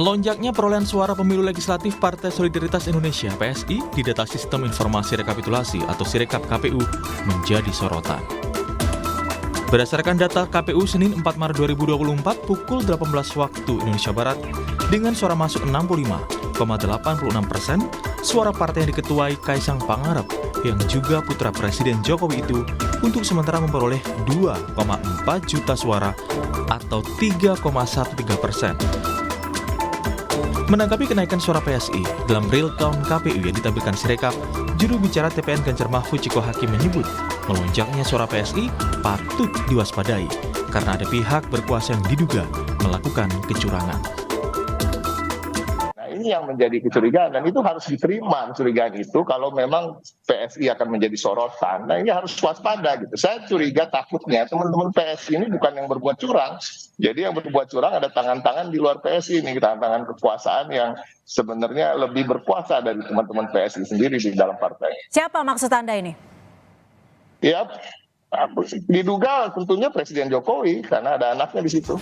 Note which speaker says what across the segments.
Speaker 1: Melonjaknya perolehan suara pemilu legislatif Partai Solidaritas Indonesia (PSI) di data Sistem Informasi Rekapitulasi atau Sirekap KPU menjadi sorotan. Berdasarkan data KPU Senin 4 Maret 2024 pukul 18 waktu Indonesia Barat, dengan suara masuk 65,86%, suara partai yang diketuai Kaisang Pangarep yang juga putra Presiden Jokowi itu untuk sementara memperoleh 2,4 juta suara atau 3,13%. Menanggapi kenaikan suara PSI dalam real count KPU yang ditampilkan Sirekap, juru bicara TPN Ganjar Mahfud Ciko Hakim menyebut melonjaknya suara PSI patut diwaspadai karena ada pihak berkuasa yang diduga melakukan kecurangan.
Speaker 2: Ini yang menjadi kecurigaan dan itu harus diterima kecurigaan itu kalau memang PSI akan menjadi sorotan. Nah ini harus waspada gitu. Saya curiga takutnya teman-teman PSI ini bukan yang berbuat curang. Jadi yang berbuat curang ada tangan-tangan di luar PSI ini, tangan-tangan kekuasaan yang sebenarnya lebih berkuasa dari teman-teman PSI sendiri di dalam partai.
Speaker 3: Siapa maksud Anda ini?
Speaker 2: Ya, diduga tentunya Presiden Jokowi karena ada anaknya di situ.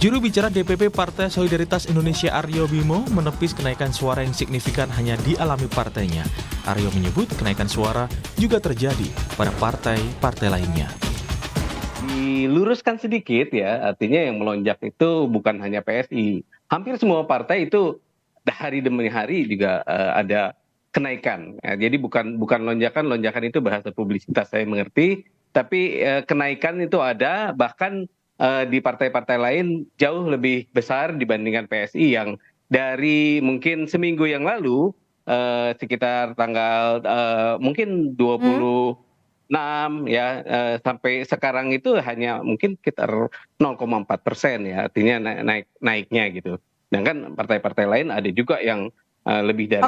Speaker 1: Juru bicara DPP Partai Solidaritas Indonesia Aryo Bimo menepis kenaikan suara yang signifikan hanya dialami partainya. Aryo menyebut kenaikan suara juga terjadi pada partai-partai lainnya.
Speaker 4: Diluruskan sedikit ya, artinya yang melonjak itu bukan hanya PSI. Hampir semua partai itu hari demi hari juga ada kenaikan. Ya, jadi bukan lonjakan itu bahasa publisitas saya mengerti, tapi kenaikan itu ada, bahkan di partai-partai lain jauh lebih besar dibandingkan PSI yang dari mungkin seminggu yang lalu sekitar tanggal mungkin 26 ya sampai sekarang itu hanya mungkin sekitar 0,4% ya, artinya naiknya gitu. Sedangkan partai-partai lain ada juga yang lebih dari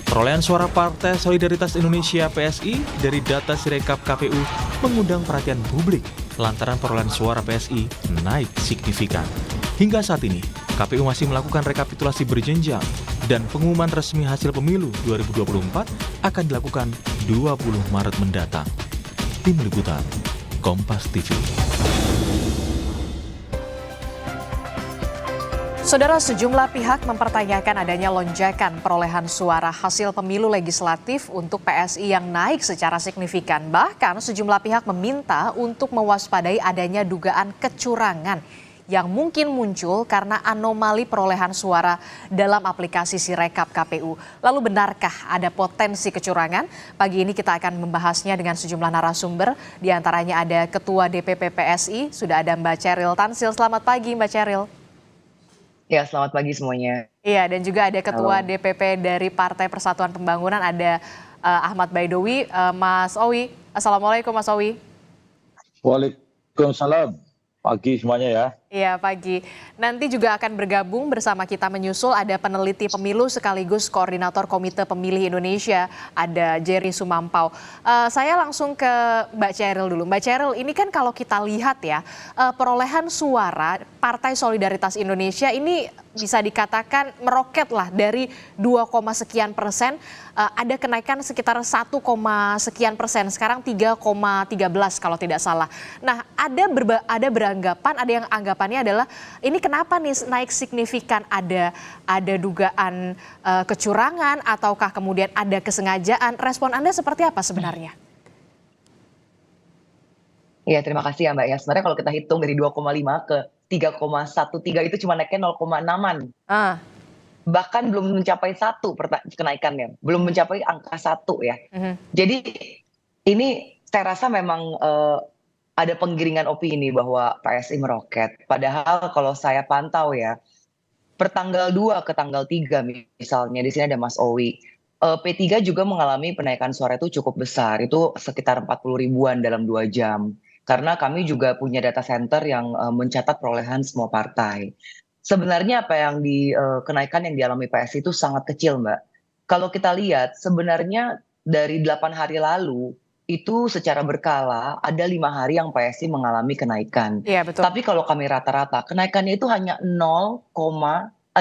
Speaker 1: Perolehan suara Partai Solidaritas Indonesia (PSI) dari data Sirekap KPU mengundang perhatian publik lantaran perolehan suara PSI naik signifikan. Hingga saat ini, KPU masih melakukan rekapitulasi berjenjang dan pengumuman resmi hasil pemilu 2024 akan dilakukan 20 Maret mendatang. Tim Liputan, Kompas TV.
Speaker 3: Saudara, sejumlah pihak mempertanyakan adanya lonjakan perolehan suara hasil pemilu legislatif untuk PSI yang naik secara signifikan. Bahkan sejumlah pihak meminta untuk mewaspadai adanya dugaan kecurangan yang mungkin muncul karena anomali perolehan suara dalam aplikasi Sirekap KPU. Lalu benarkah ada potensi kecurangan? Pagi ini kita akan membahasnya dengan sejumlah narasumber. Di antaranya ada Ketua DPP PSI, sudah ada Mbak Ceril Tansil. Selamat pagi Mbak Ceril.
Speaker 5: Ya, selamat pagi semuanya.
Speaker 3: Iya, dan juga ada Ketua DPP dari Partai Persatuan Pembangunan, ada Ahmad Baidowi. Mas Owi, Assalamualaikum Mas Owi.
Speaker 6: Waalaikumsalam, pagi semuanya ya.
Speaker 3: Iya, pagi. Nanti juga akan bergabung bersama kita menyusul ada peneliti pemilu sekaligus koordinator Komite Pemilih Indonesia, ada Jerry Sumampau. Saya langsung ke Mbak Ceril dulu. Mbak Ceril, ini kan kalau kita lihat ya, perolehan suara Partai Solidaritas Indonesia ini bisa dikatakan meroket lah dari 2, sekian persen, ada kenaikan sekitar 1, sekian persen, sekarang 3,13 kalau tidak salah. Nah, ada beranggapan, ada yang anggapannya adalah ini kenapa nih naik signifikan, ada dugaan kecurangan ataukah kemudian ada kesengajaan? Respon Anda seperti apa sebenarnya?
Speaker 5: Ya, terima kasih ya Mbak ya. Sebenarnya kalau kita hitung dari 2,5 ke 3,13 itu cuma naiknya 0,6-an. Bahkan belum mencapai 1 kenaikannya, belum mencapai angka 1 ya. Jadi ini saya rasa memang ada penggiringan opini bahwa PSI meroket. Padahal kalau saya pantau ya, pertanggal 2 ke tanggal 3 misalnya, di sini ada Mas Owi, P3 juga mengalami penaikan suara itu cukup besar, itu sekitar 40 ribuan dalam 2 jam. Karena kami juga punya data center yang mencatat perolehan semua partai. Sebenarnya apa yang kenaikan yang dialami PSI itu sangat kecil, Mbak. Kalau kita lihat sebenarnya dari 8 hari lalu itu secara berkala ada 5 hari yang PSI mengalami kenaikan.
Speaker 3: Iya, betul.
Speaker 5: Tapi kalau kami rata-rata kenaikannya itu hanya 0,08.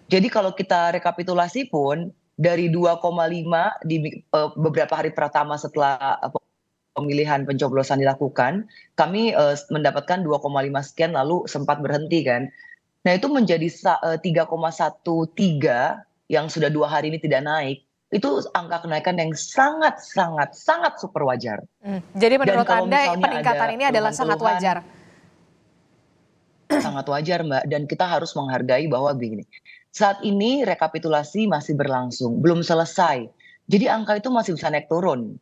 Speaker 5: Jadi kalau kita rekapitulasi pun dari 2,5 di beberapa hari pertama setelah pemilihan pencoblosan dilakukan, kami mendapatkan 2,5 sekian lalu sempat berhenti kan. Nah itu menjadi 3,13 yang sudah 2 hari ini tidak naik. Itu angka kenaikan yang sangat super wajar.
Speaker 3: Jadi menurut
Speaker 5: kalau
Speaker 3: Anda
Speaker 5: misalnya
Speaker 3: peningkatan
Speaker 5: ada
Speaker 3: ini adalah sangat wajar?
Speaker 5: Sangat wajar Mbak, dan kita harus menghargai bahwa begini, saat ini rekapitulasi masih berlangsung, belum selesai. Jadi angka itu masih bisa naik turun.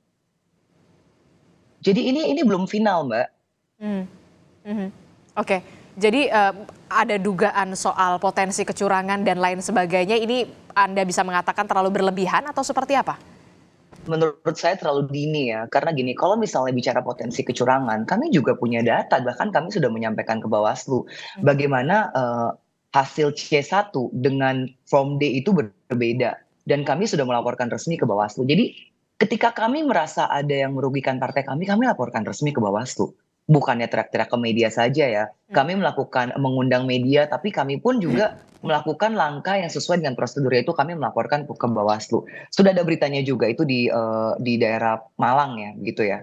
Speaker 5: Jadi ini belum final Mbak.
Speaker 3: Oke, jadi ada dugaan soal potensi kecurangan dan lain sebagainya, ini Anda bisa mengatakan terlalu berlebihan atau seperti apa?
Speaker 5: Menurut saya terlalu dini ya, karena gini, kalau misalnya bicara potensi kecurangan, kami juga punya data, bahkan kami sudah menyampaikan ke Bawaslu, bagaimana hasil C1 dengan Form D itu berbeda, dan kami sudah melaporkan resmi ke Bawaslu. Jadi ketika kami merasa ada yang merugikan partai kami laporkan resmi ke Bawaslu. Bukannya teriak-teriak ke media saja ya, kami mengundang media, tapi kami pun juga melakukan langkah yang sesuai dengan prosedur, yaitu kami melaporkan ke Bawaslu. Sudah ada beritanya juga itu di daerah Malang ya, gitu ya.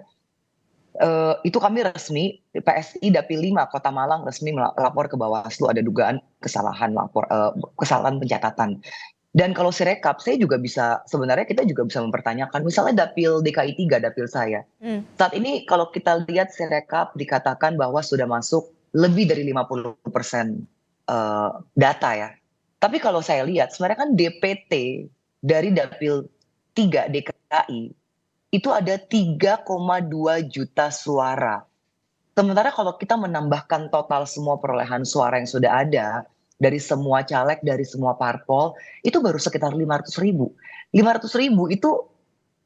Speaker 5: Itu kami resmi, PSI Dapil 5 Kota Malang resmi melapor ke Bawaslu ada dugaan kesalahan kesalahan pencatatan. Dan kalau Sirekap, sebenarnya kita juga bisa mempertanyakan, misalnya Dapil DKI 3, Dapil saya. Saat ini kalau kita lihat Sirekap dikatakan bahwa sudah masuk lebih dari 50% data ya. Tapi kalau saya lihat, sebenarnya kan DPT dari Dapil 3 DKI, itu ada 3,2 juta suara. Sementara kalau kita menambahkan total semua perolehan suara yang sudah ada, dari semua caleg, dari semua parpol, itu baru sekitar 500.000. 500.000 itu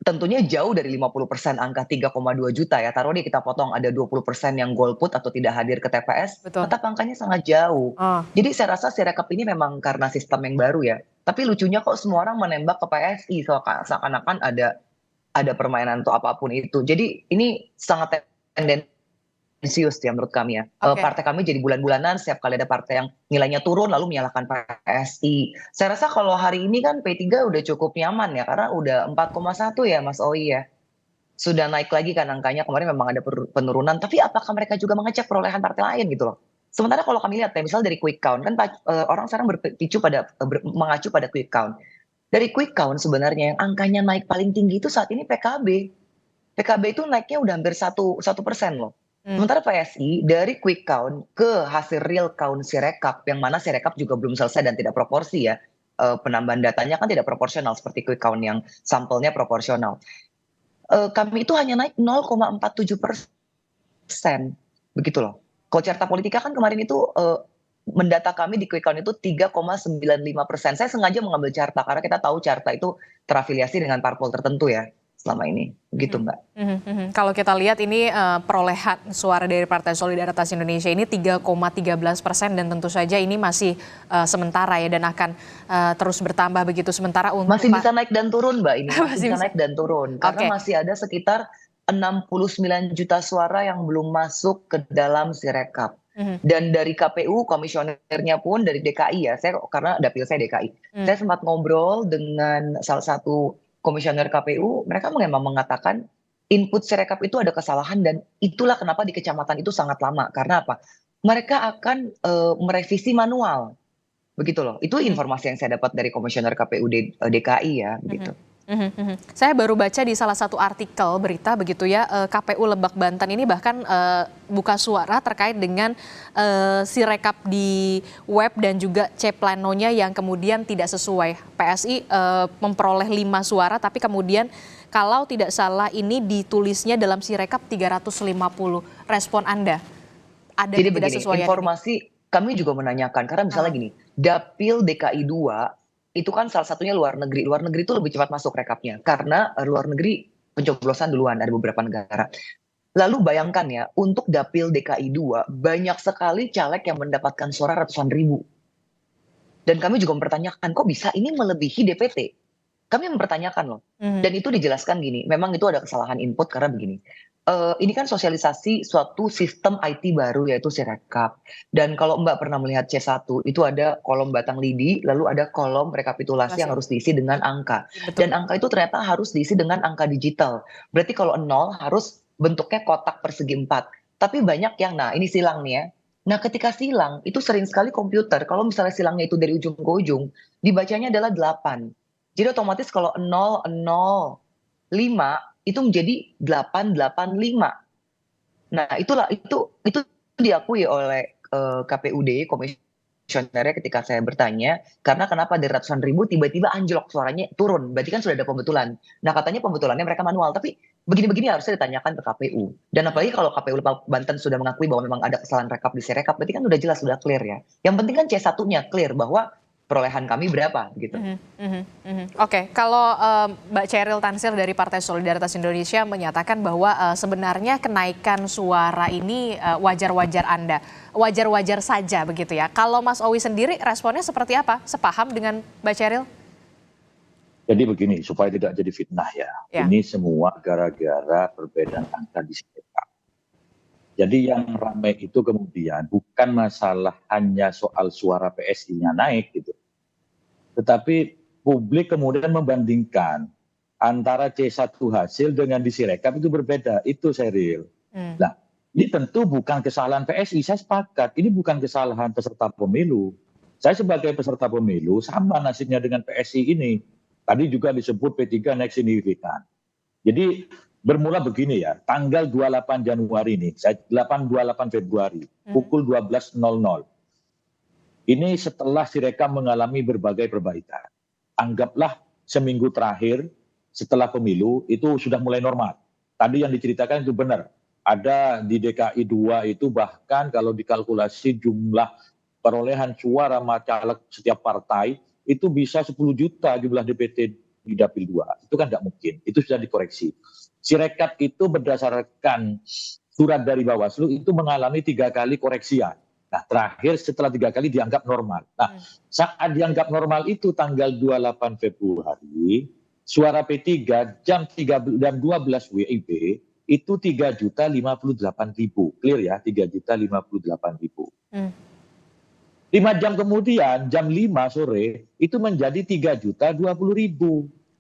Speaker 5: tentunya jauh dari 50% angka 3,2 juta ya. Taruh deh kita potong ada 20% yang golput atau tidak hadir ke TPS, tetap angkanya sangat jauh. Jadi saya rasa Sirekap ini memang karena sistem yang baru ya. Tapi lucunya kok semua orang menembak ke PSI, seakan-akan ada permainan atau apapun itu. Jadi ini sangat tendensius ya menurut kami ya. Partai kami jadi bulan-bulanan setiap kali ada partai yang nilainya turun lalu menyalahkan PSI. Saya rasa kalau hari ini kan P3 udah cukup nyaman ya, karena udah 4,1 ya Mas Oi ya. Sudah naik lagi kan angkanya, kemarin memang ada penurunan, tapi apakah mereka juga mengecek perolehan partai lain gitu loh. Sementara kalau kami lihat ya, misalnya dari quick count kan orang sekarang mengacu pada quick count. Dari quick count sebenarnya yang angkanya naik paling tinggi itu saat ini PKB. PKB itu naiknya udah hampir 1% loh. Sementara PSI dari quick count ke hasil real count Sirekap, yang mana Sirekap juga belum selesai dan tidak proporsi ya, penambahan datanya kan tidak proporsional seperti quick count yang sampelnya proporsional. Kami itu hanya naik 0,47%, begitu loh. Kalau Carta Politika kan kemarin itu mendata kami di quick count itu 3,95%. Saya sengaja mengambil Carta karena kita tahu Carta itu terafiliasi dengan parpol tertentu ya selama ini, begitu Mbak.
Speaker 3: Kalau kita lihat ini perolehan suara dari Partai Solidaritas Indonesia ini 3,13% dan tentu saja ini masih sementara ya dan akan terus bertambah begitu. Sementara untuk
Speaker 5: masih bisa naik dan turun Mbak ini, masih bisa naik dan turun karena masih ada sekitar 69 juta suara yang belum masuk ke dalam Sirekap. Dan dari KPU komisionernya pun dari DKI ya, saya karena dapil saya DKI, saya sempat ngobrol dengan salah satu komisioner KPU, mereka memang mengatakan input Sirekap itu ada kesalahan dan itulah kenapa di kecamatan itu sangat lama. Karena apa? Mereka akan merevisi manual. Begitu loh. Itu informasi yang saya dapat dari komisioner KPU DKI ya, gitu.
Speaker 3: Saya baru baca di salah satu artikel berita begitu ya, KPU Lebak Banten ini bahkan buka suara terkait dengan Sirekap di web dan juga C-planonya yang kemudian tidak sesuai. PSI memperoleh 5 suara tapi kemudian kalau tidak salah ini ditulisnya dalam Sirekap 350. Respon Anda? Ada
Speaker 5: jadi
Speaker 3: tidak
Speaker 5: begini,
Speaker 3: sesuai
Speaker 5: informasi kami juga menanyakan karena misalnya gini, Dapil DKI 2 itu kan salah satunya luar negeri. Luar negeri itu lebih cepat masuk rekapnya karena luar negeri pencoblosan duluan, ada beberapa negara. Lalu bayangkan ya, untuk Dapil DKI 2 banyak sekali caleg yang mendapatkan suara ratusan ribu. Dan kami juga mempertanyakan, kok bisa ini melebihi DPT? Kami mempertanyakan loh. Dan itu dijelaskan gini, memang itu ada kesalahan input karena begini. Ini kan sosialisasi suatu sistem IT baru yaitu Sirekap. Dan kalau Mbak pernah melihat C1 itu ada kolom batang lidi, lalu ada kolom rekapitulasi yang harus diisi dengan angka. Dan angka itu ternyata harus diisi dengan angka digital. Berarti kalau 0 harus bentuknya kotak persegi 4. Tapi banyak yang, nah ini silang nih ya. Nah ketika silang, itu sering sekali komputer, kalau misalnya silangnya itu dari ujung ke ujung, dibacanya adalah 8. Jadi otomatis kalau 0, 0, 5, itu menjadi 885. Nah itu diakui oleh KPUD, komisionernya ketika saya bertanya, karena kenapa dari ratusan ribu tiba-tiba anjlok suaranya turun, berarti kan sudah ada pembetulan. Nah katanya pembetulannya mereka manual, tapi begini-begini harusnya ditanyakan ke KPU. Dan apalagi kalau KPU Banten sudah mengakui bahwa memang ada kesalahan rekap di Sirekap, berarti kan udah jelas, sudah clear ya. Yang penting kan C1-nya clear bahwa perolehan kami berapa gitu.
Speaker 3: Oke, kalau Mbak Chairil Tansir dari Partai Solidaritas Indonesia menyatakan bahwa sebenarnya kenaikan suara ini wajar-wajar saja begitu ya. Kalau Mas Owi sendiri responnya seperti apa? Sepaham dengan Mbak Chairil?
Speaker 6: Jadi begini, supaya tidak jadi fitnah ya. Ini semua gara-gara perbedaan angka di Sirekap. Jadi yang ramai itu kemudian bukan masalah hanya soal suara PSI-nya naik gitu. Tetapi publik kemudian membandingkan antara C1 hasil dengan di Sirekap itu berbeda. Itu Sheryl. Nah, ini tentu bukan kesalahan PSI, saya sepakat. Ini bukan kesalahan peserta pemilu. Saya sebagai peserta pemilu sama nasibnya dengan PSI ini. Tadi juga disebut P3 naik signifikan. Jadi bermula begini ya, tanggal 28 Januari ini, 28 Februari, pukul 12.00. Ini setelah Sirekap mengalami berbagai perbaikan. Anggaplah seminggu terakhir setelah pemilu itu sudah mulai normal. Tadi yang diceritakan itu benar. Ada di DKI 2 itu bahkan kalau dikalkulasi jumlah perolehan suara caleg setiap partai itu bisa 10 juta jumlah DPT di Dapil 2. Itu kan nggak mungkin. Itu sudah dikoreksi. Sirekap itu berdasarkan surat dari Bawaslu itu mengalami 3 kali koreksian. Nah, terakhir setelah 3 kali dianggap normal. Nah, saat dianggap normal itu tanggal 28 Februari, suara P3 jam 12 WIB itu 3.058.000. Clear ya, 3.058.000. 5 jam kemudian, jam 5 sore, itu menjadi 3.020.000.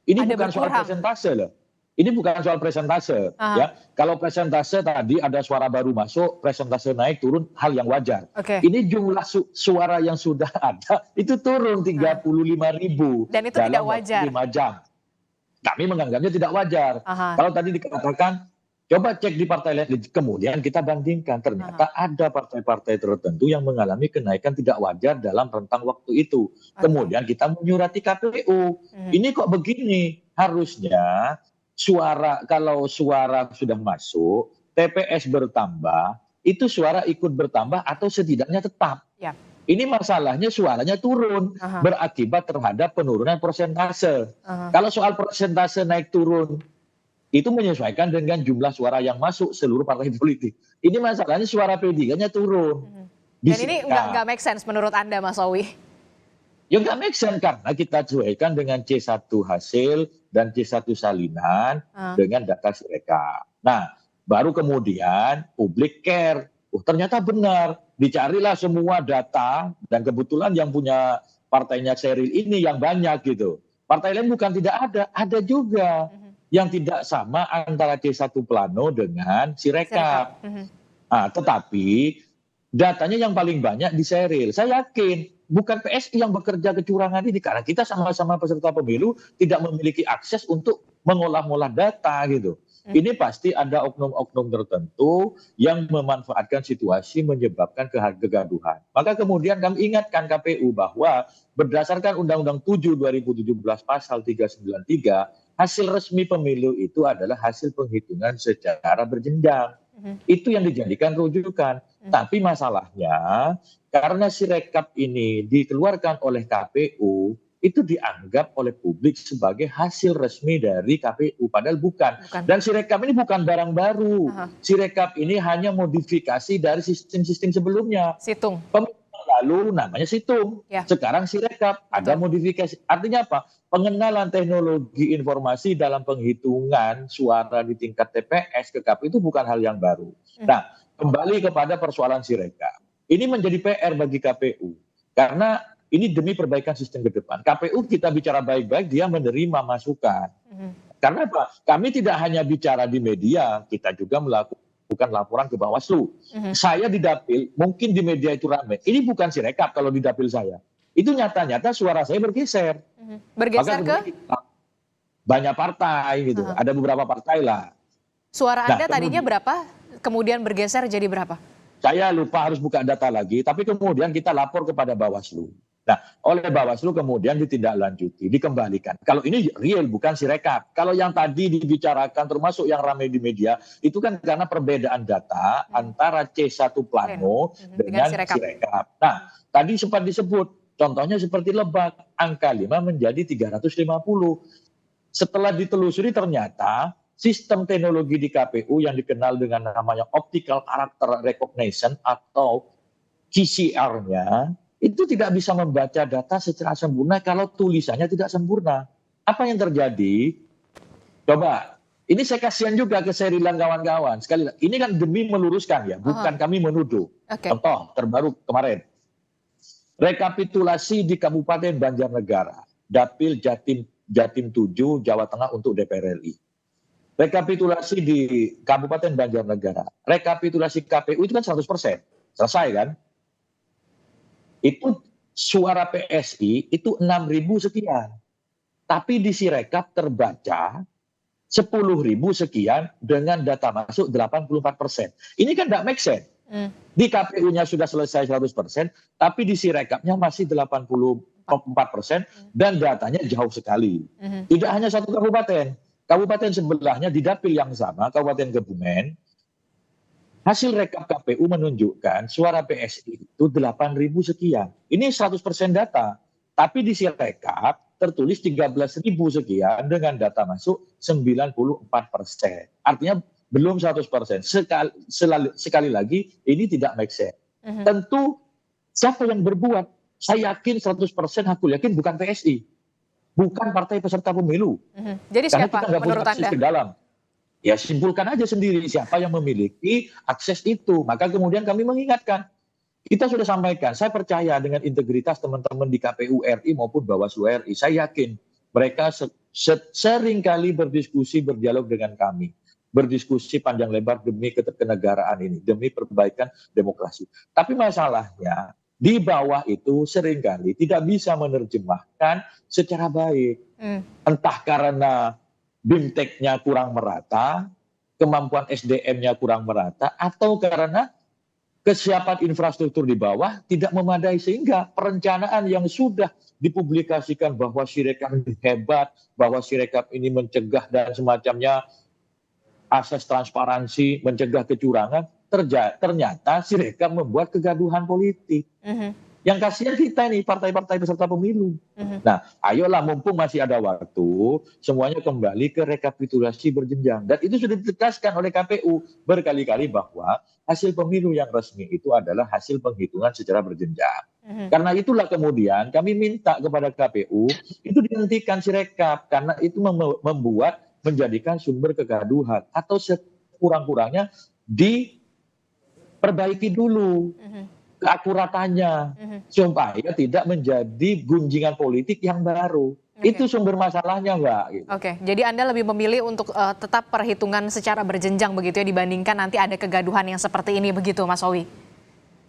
Speaker 6: Ini
Speaker 3: ada
Speaker 6: bukan soal persentase loh. Ini bukan soal presentase, ya. Kalau presentase tadi ada suara baru masuk, presentase naik turun, hal yang wajar. Ini jumlah suara yang sudah ada itu turun 35.000
Speaker 3: dan itu
Speaker 6: dalam
Speaker 3: tidak wajar.
Speaker 6: 5 jam. Kami menganggapnya tidak wajar. Kalau tadi dikatakan, coba cek di partai lain, kemudian kita bandingkan, ternyata ada partai-partai tertentu yang mengalami kenaikan tidak wajar dalam rentang waktu itu. Kemudian kita menyurati KPU. Ini kok begini? Harusnya kalau suara sudah masuk, TPS bertambah, itu suara ikut bertambah atau setidaknya tetap. Ini masalahnya suaranya turun, berakibat terhadap penurunan persentase. Kalau soal persentase naik turun, itu menyesuaikan dengan jumlah suara yang masuk seluruh partai politik. Ini masalahnya suara P3-nya turun.
Speaker 3: Dan ini nggak make sense menurut Anda, Mas Owi?
Speaker 6: Ya nggak make sense karena kita sesuaikan dengan C1 hasil dan C1 salinan dengan data Sirekap. Nah, baru kemudian publik care. Ternyata benar. Dicarilah semua data dan kebetulan yang punya partainya Sheryl ini yang banyak gitu. Partai lain bukan tidak ada juga. Yang tidak sama antara C1 Plano dengan Sirekap. Nah, tetapi datanya yang paling banyak di Sheryl. Saya yakin bukan PSI yang bekerja kecurangan ini karena kita sama-sama peserta pemilu tidak memiliki akses untuk mengolah-olah data gitu. Ini pasti ada oknum-oknum tertentu yang memanfaatkan situasi menyebabkan kegaduhan. Maka kemudian kami ingatkan KPU bahwa berdasarkan Undang-Undang 7 2017 pasal 393, hasil resmi pemilu itu adalah hasil penghitungan secara berjenjang. Itu yang dijadikan rujukan. Tapi masalahnya karena Sirekap ini dikeluarkan oleh KPU, itu dianggap oleh publik sebagai hasil resmi dari KPU. Padahal bukan. Dan Sirekap ini bukan barang baru. Sirekap ini hanya modifikasi dari sistem-sistem sebelumnya.
Speaker 3: Situng.
Speaker 6: Lalu namanya Situng. Sekarang Sirekap ada modifikasi. Artinya apa? Pengenalan teknologi informasi dalam penghitungan suara di tingkat TPS ke KPU itu bukan hal yang baru. Nah, kembali kepada persoalan Sirekap. Ini menjadi PR bagi KPU. Karena ini demi perbaikan sistem ke depan. KPU kita bicara baik-baik, dia menerima masukan. Karena apa? Kami tidak hanya bicara di media, kita juga melakukan laporan ke Bawaslu. Saya di dapil, mungkin di media itu ramai. Ini bukan Sirekap kalau di dapil saya. Itu nyata-nyata suara saya bergeser.
Speaker 3: Bergeser ke?
Speaker 6: Banyak partai gitu. Ada beberapa partai lah.
Speaker 3: Suara Anda tadinya berapa? Kemudian bergeser jadi berapa?
Speaker 6: Saya lupa, harus buka data lagi. Tapi kemudian kita lapor kepada Bawaslu. Nah, oleh Bawaslu kemudian ditindaklanjuti, dikembalikan. Kalau ini real, bukan Sirekap. Kalau yang tadi dibicarakan, termasuk yang ramai di media, itu kan karena perbedaan data antara C1 Plano dengan Sirekap. Nah, tadi sempat disebut, contohnya seperti Lebak, angka 5 menjadi 350. Setelah ditelusuri ternyata sistem teknologi di KPU yang dikenal dengan namanya Optical Character Recognition atau PCR-nya, itu tidak bisa membaca data secara sempurna kalau tulisannya tidak sempurna. Apa yang terjadi? Coba, ini saya kasihan juga ke Serilan kawan-kawan. Sekali lagi, ini kan demi meluruskan ya, bukan kami menuduh. Contoh terbaru kemarin, rekapitulasi di Kabupaten Banjarnegara, Dapil Jatim 7, Jawa Tengah untuk DPR RI. Rekapitulasi di Kabupaten Banjarnegara, rekapitulasi KPU itu kan 100%, selesai kan? Itu suara PSI itu 6.000 sekian. Tapi di Sirekap terbaca 10.000 sekian dengan data masuk 84%. Ini kan tidak make sense. Di KPU-nya sudah selesai 100%, tapi di Sirekapnya masih 84% dan datanya jauh sekali. Tidak hanya satu kabupaten. Kabupaten sebelahnya di dapil yang sama, Kabupaten Kebumen, hasil rekap KPU menunjukkan suara PSI itu 8.000 sekian. Ini 100% data. Tapi di Sirekap tertulis 13.000 sekian dengan data masuk 94%. Artinya belum 100%. Sekali lagi, ini tidak make sense. Tentu siapa yang berbuat? Saya yakin 100% aku yakin bukan PSI. Bukan partai peserta pemilu.
Speaker 3: Jadi
Speaker 6: karena
Speaker 3: siapa
Speaker 6: kita nggak punya
Speaker 3: menurut
Speaker 6: akses
Speaker 3: Anda?
Speaker 6: ke dalam. Ya simpulkan aja sendiri siapa yang memiliki akses itu. Maka kemudian kami mengingatkan. Kita sudah sampaikan, saya percaya dengan integritas teman-teman di KPU RI maupun Bawaslu RI. Saya yakin mereka sering kali berdiskusi, berdialog dengan kami. Berdiskusi panjang lebar demi kenegaraan ini, demi perbaikan demokrasi. Tapi masalahnya, di bawah itu seringkali tidak bisa menerjemahkan secara baik. Entah karena BIMTEK-nya kurang merata, kemampuan SDM-nya kurang merata, atau karena kesiapan infrastruktur di bawah tidak memadai sehingga perencanaan yang sudah dipublikasikan bahwa Sirekap ini hebat, bahwa Sirekap ini mencegah dan semacamnya asas transparansi, mencegah kecurangan, ternyata Sirekap membuat kegaduhan politik. Yang kasihan kita nih partai-partai peserta pemilu. Nah, ayolah mumpung masih ada waktu, semuanya kembali ke rekapitulasi berjenjang. Dan itu sudah ditegaskan oleh KPU berkali-kali bahwa hasil pemilu yang resmi itu adalah hasil penghitungan secara berjenjang. Karena itulah kemudian kami minta kepada KPU itu dihentikan Sirekap karena itu menjadikan sumber kegaduhan atau sekurang-kurangnya diperbaiki dulu keakuratannya supaya tidak menjadi gunjingan politik yang baru. Itu sumber masalahnya, Mbak. Gitu.
Speaker 3: Oke, jadi Anda lebih memilih untuk tetap perhitungan secara berjenjang begitu ya dibandingkan nanti ada kegaduhan yang seperti ini begitu, Mas Owi?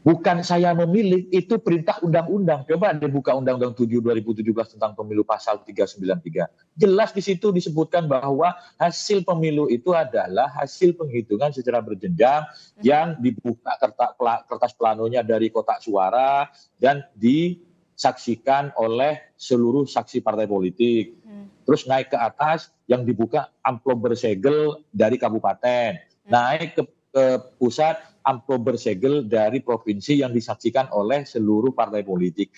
Speaker 6: Bukan saya memilih, itu perintah undang-undang. Coba dibuka Undang-Undang 7 2017 tentang pemilu pasal 393. Jelas di situ disebutkan bahwa hasil pemilu itu adalah hasil penghitungan secara berjenjang yang dibuka kertas planonya dari kotak suara dan disaksikan oleh seluruh saksi partai politik. Terus naik ke atas yang dibuka amplop bersegel dari kabupaten. Naik ke pusat amplop bersegel dari provinsi yang disaksikan oleh seluruh partai politik.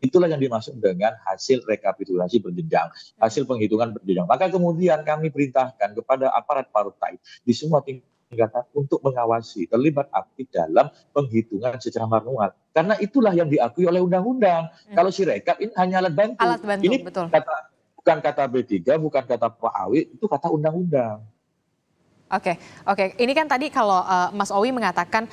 Speaker 6: Itulah yang dimaksud dengan hasil rekapitulasi berjenjang, hasil penghitungan berjenjang. Maka kemudian kami perintahkan kepada aparat partai di semua tingkatan untuk mengawasi, terlibat aktif dalam penghitungan secara manual. Karena itulah yang diakui oleh undang-undang. Kalau Sirekap ini hanya alat bantu.
Speaker 3: Alat bantu,
Speaker 6: ini
Speaker 3: betul.
Speaker 6: bukan kata B3, bukan kata Pak Awi, itu kata undang-undang.
Speaker 3: Oke, oke. Ini kan tadi kalau Mas Owi mengatakan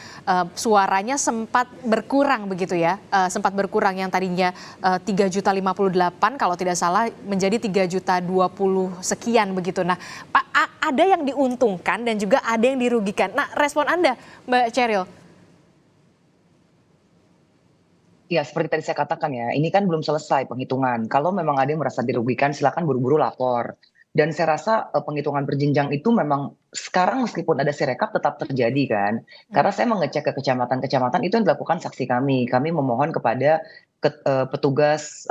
Speaker 3: suaranya sempat berkurang begitu ya, sempat berkurang yang tadinya 3.058.000 kalau tidak salah menjadi 3.020.000 sekian begitu. Nah, Pak, ada yang diuntungkan dan juga ada yang dirugikan. Nah, respon Anda, Mbak Cheryl?
Speaker 5: Ya, seperti tadi saya katakan ya, ini kan belum selesai penghitungan. Kalau memang ada yang merasa dirugikan, silakan buru-buru lapor. Dan saya rasa penghitungan berjenjang itu memang sekarang meskipun ada Sirekap tetap terjadi kan. Karena saya mengecek ke kecamatan-kecamatan itu yang dilakukan saksi kami. Kami memohon kepada petugas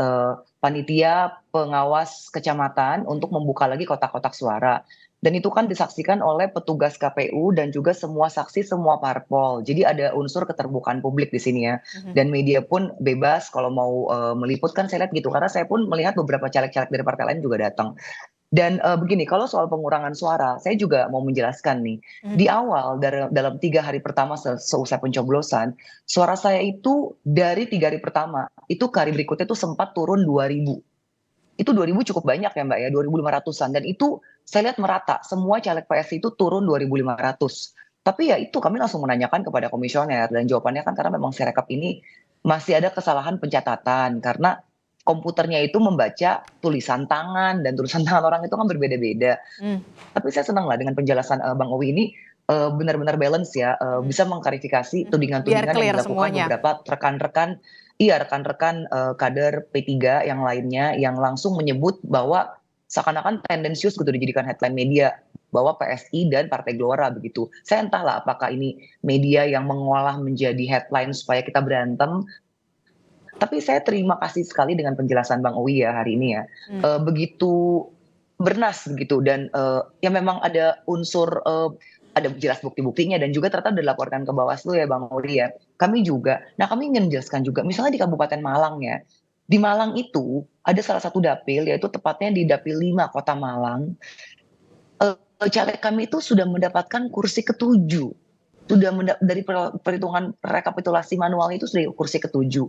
Speaker 5: panitia pengawas kecamatan untuk membuka lagi kotak-kotak suara. Dan itu kan disaksikan oleh petugas KPU dan juga semua saksi, semua parpol. Jadi ada unsur keterbukaan publik di sini ya. Dan media pun bebas kalau mau meliput kan saya lihat gitu. Karena saya pun melihat beberapa caleg-caleg dari partai lain juga datang. Dan begini, kalau soal pengurangan suara, saya juga mau menjelaskan nih. Di awal, dalam 3 hari pertama seusai pencoblosan, suara saya itu dari 3 hari pertama, itu ke hari berikutnya itu sempat turun 2.000. Itu 2.000 cukup banyak ya Mbak ya, 2.500-an. Dan itu saya lihat merata, semua caleg PSI itu turun 2.500. Tapi ya itu kami langsung menanyakan kepada komisioner, dan jawabannya kan karena memang Sirekap ini masih ada kesalahan pencatatan, karena komputernya itu membaca tulisan tangan, dan tulisan tangan orang itu kan berbeda-beda. Tapi saya senang lah dengan penjelasan Bang Owi ini benar-benar balance ya, bisa mengklarifikasi tudingan-tudingan yang dilakukan beberapa rekan-rekan kader P3 yang lainnya yang langsung menyebut bahwa seakan-akan tendensius gitu dijadikan headline media bahwa PSI dan Partai Gelora begitu. Saya entahlah apakah ini media yang mengolah menjadi headline supaya kita berantem. Tapi saya terima kasih sekali dengan penjelasan Bang Owi ya hari ini ya. Begitu bernas begitu, dan ya memang ada unsur ada jelas bukti-buktinya, dan juga ternyata dilaporkan ke Bawaslu ya Bang Owi ya. Kami juga, nah kami ingin menjelaskan juga misalnya di Kabupaten Malang ya. Di Malang itu ada salah satu dapil, yaitu tepatnya di Dapil 5 Kota Malang. Caleg kami itu sudah mendapatkan kursi ke-7. Sudah dari perhitungan rekapitulasi manual itu sudah kursi ke-7.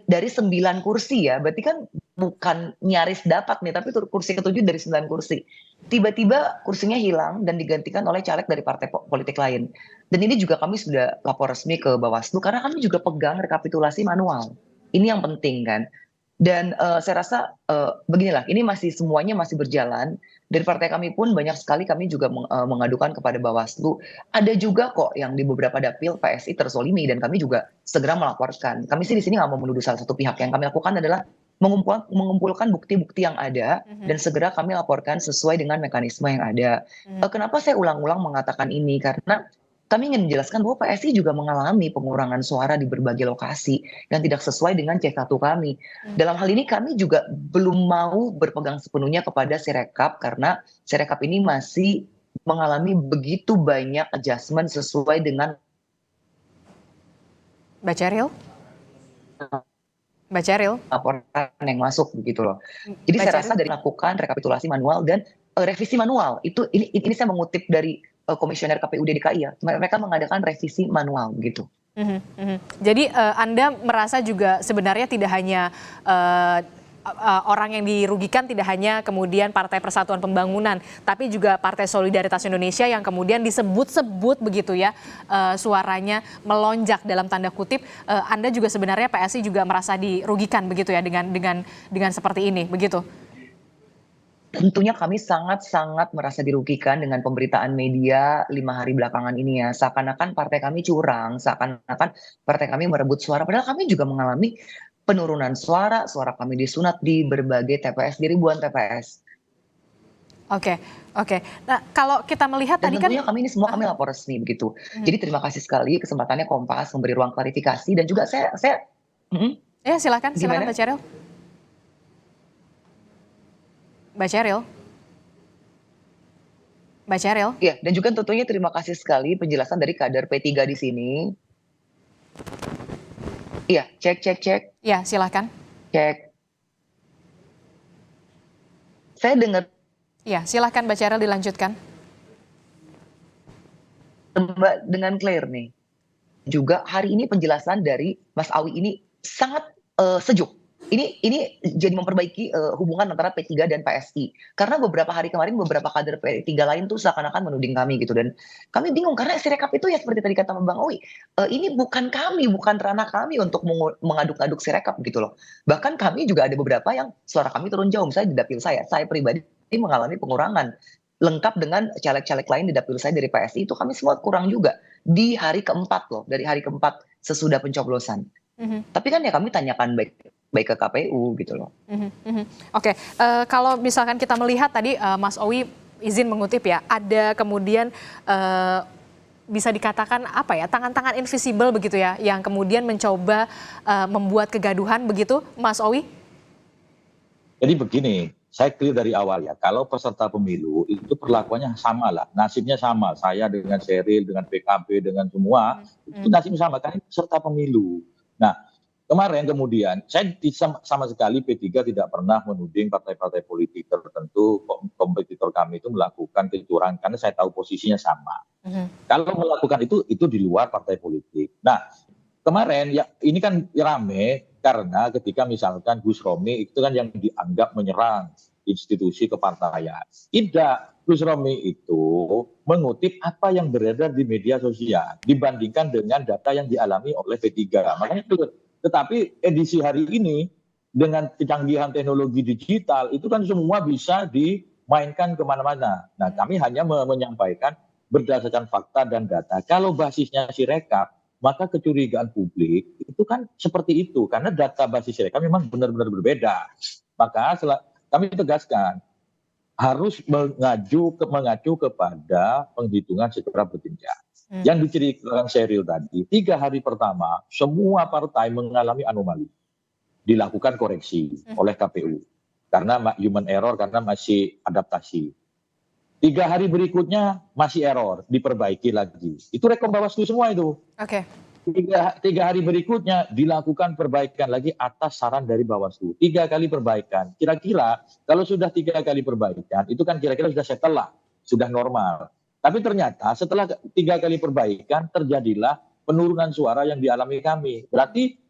Speaker 5: Dari 9 kursi ya, berarti kan bukan nyaris dapat nih, tapi kursi ke-7 dari 9 kursi. Tiba-tiba kursinya hilang dan digantikan oleh caleg dari partai politik lain. Dan ini juga kami sudah lapor resmi ke Bawaslu, karena kami juga pegang rekapitulasi manual. Ini yang penting kan. Dan saya rasa beginilah, ini semuanya masih berjalan. Dari partai kami pun banyak sekali kami juga mengadukan kepada Bawaslu. Ada juga kok yang di beberapa dapil PSI terzolimi, dan kami juga segera melaporkan. Kami sih di sini nggak mau menuduh salah satu pihak. Yang kami lakukan adalah mengumpulkan bukti-bukti yang ada dan segera kami laporkan sesuai dengan mekanisme yang ada. Kenapa saya ulang-ulang mengatakan ini? Karena kami ingin menjelaskan bahwa PSI juga mengalami pengurangan suara di berbagai lokasi yang tidak sesuai dengan C1 kami. Dalam hal ini kami juga belum mau berpegang sepenuhnya kepada Sirekap, karena Sirekap ini masih mengalami begitu banyak adjustment sesuai dengan
Speaker 3: Mbak Cheryl?
Speaker 5: Laporan yang masuk begitu loh. Jadi saya rasa dari melakukan rekapitulasi manual dan revisi manual, ini saya mengutip dari Komisioner KPU DKI ya, mereka mengadakan revisi manual gitu.
Speaker 3: Jadi Anda merasa juga sebenarnya tidak hanya orang yang dirugikan, tidak hanya kemudian Partai Persatuan Pembangunan, tapi juga Partai Solidaritas Indonesia yang kemudian disebut-sebut begitu ya, suaranya melonjak dalam tanda kutip. Anda juga sebenarnya PSI juga merasa dirugikan begitu ya dengan seperti ini begitu.
Speaker 5: Tentunya kami sangat-sangat merasa dirugikan dengan pemberitaan media 5 hari belakangan ini ya. Seakan-akan partai kami curang, seakan-akan partai kami merebut suara. Padahal kami juga mengalami penurunan suara kami disunat di berbagai TPS, di ribuan TPS.
Speaker 3: Oke. Nah kalau kita melihat
Speaker 5: dan
Speaker 3: tadi kan
Speaker 5: tentunya kami ini semua kami lapor resmi begitu. Jadi terima kasih sekali kesempatannya Kompas memberi ruang klarifikasi, dan juga saya
Speaker 3: ya silakan Mbak Cheryl. Mbak Cheryl.
Speaker 5: Iya, dan juga tentunya terima kasih sekali penjelasan dari kader P3 di sini. Iya, cek.
Speaker 3: Iya, silakan.
Speaker 5: Cek. Saya dengar.
Speaker 3: Iya, silakan Mbak Cheryl dilanjutkan.
Speaker 5: Mbak, dengan clear nih. Juga hari ini penjelasan dari Mas Awi ini sangat sejuk. ini jadi memperbaiki hubungan antara P3 dan PSI. Karena beberapa hari kemarin beberapa kader P3 lain tuh seakan-akan menuding kami gitu, dan kami bingung karena Sirekap itu ya seperti tadi kata Bang Owi, ini bukan kami, bukan ranah kami untuk mengaduk-aduk Sirekap gitu loh. Bahkan kami juga ada beberapa yang suara kami turun jauh, misalnya di dapil saya pribadi mengalami pengurangan. Lengkap dengan caleg-caleg lain di dapil saya dari PSI itu kami semua kurang juga di hari keempat loh, dari hari keempat sesudah pencoblosan. Tapi kan ya kami tanyakan baik ke KPU gitu loh.
Speaker 3: Oke, kalau misalkan kita melihat tadi Mas Owi izin mengutip ya, ada kemudian bisa dikatakan apa ya, tangan-tangan invisible begitu ya, yang kemudian mencoba membuat kegaduhan begitu, Mas Owi?
Speaker 6: Jadi begini, saya clear dari awal ya, kalau peserta pemilu itu perlakuannya sama lah, nasibnya sama, saya dengan Sheryl, dengan PKB, dengan semua, itu nasibnya sama, karena peserta pemilu. Nah, kemarin kemudian saya sama sekali P3 tidak pernah menuding partai-partai politik tertentu kompetitor kami itu melakukan kecurangan, karena saya tahu posisinya sama. Kalau melakukan itu di luar partai politik. Nah, kemarin ya ini kan rame karena ketika misalkan Gus Romi itu kan yang dianggap menyerang institusi kepartaian. Tidak, Gus Romi itu mengutip apa yang beredar di media sosial dibandingkan dengan data yang dialami oleh P3. Makanya itu, tetapi edisi hari ini dengan kecanggihan teknologi digital itu kan semua bisa dimainkan kemana-mana. Nah, kami hanya menyampaikan berdasarkan fakta dan data. Kalau basisnya Sirekap, maka kecurigaan publik itu kan seperti itu, karena data basis Sirekap memang benar-benar berbeda. Maka kami tegaskan harus mengacu kepada penghitungan secara berjenjang. Yang diceritakan Sheryl tadi, 3 hari pertama semua partai mengalami anomali, dilakukan koreksi oleh KPU karena human error, karena masih adaptasi. 3 hari berikutnya masih error, diperbaiki lagi. Itu rekom Bawaslu semua itu.
Speaker 3: Oke.
Speaker 6: 3 hari berikutnya dilakukan perbaikan lagi atas saran dari Bawaslu. 3 kali perbaikan. Kira-kira kalau sudah 3 kali perbaikan, itu kan kira-kira sudah settle lah, sudah normal. Tapi ternyata setelah 3 kali perbaikan terjadilah penurunan suara yang dialami kami. Berarti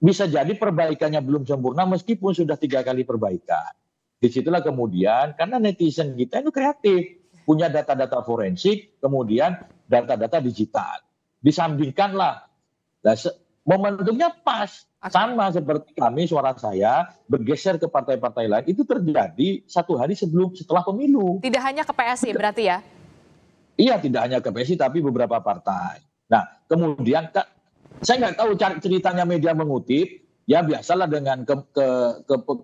Speaker 6: bisa jadi perbaikannya belum sempurna meskipun sudah 3 kali perbaikan. Disitulah kemudian, karena netizen kita itu kreatif, punya data-data forensik, kemudian data-data digital. Disambingkanlah. Nah, momentumnya pas. Sama seperti kami, suara saya bergeser ke partai-partai lain, itu terjadi 1 hari setelah pemilu.
Speaker 3: Tidak hanya ke PSI berarti ya?
Speaker 6: Iya, tidak hanya ke PSI, tapi beberapa partai. Nah, kemudian saya nggak tahu ceritanya media mengutip, ya biasalah dengan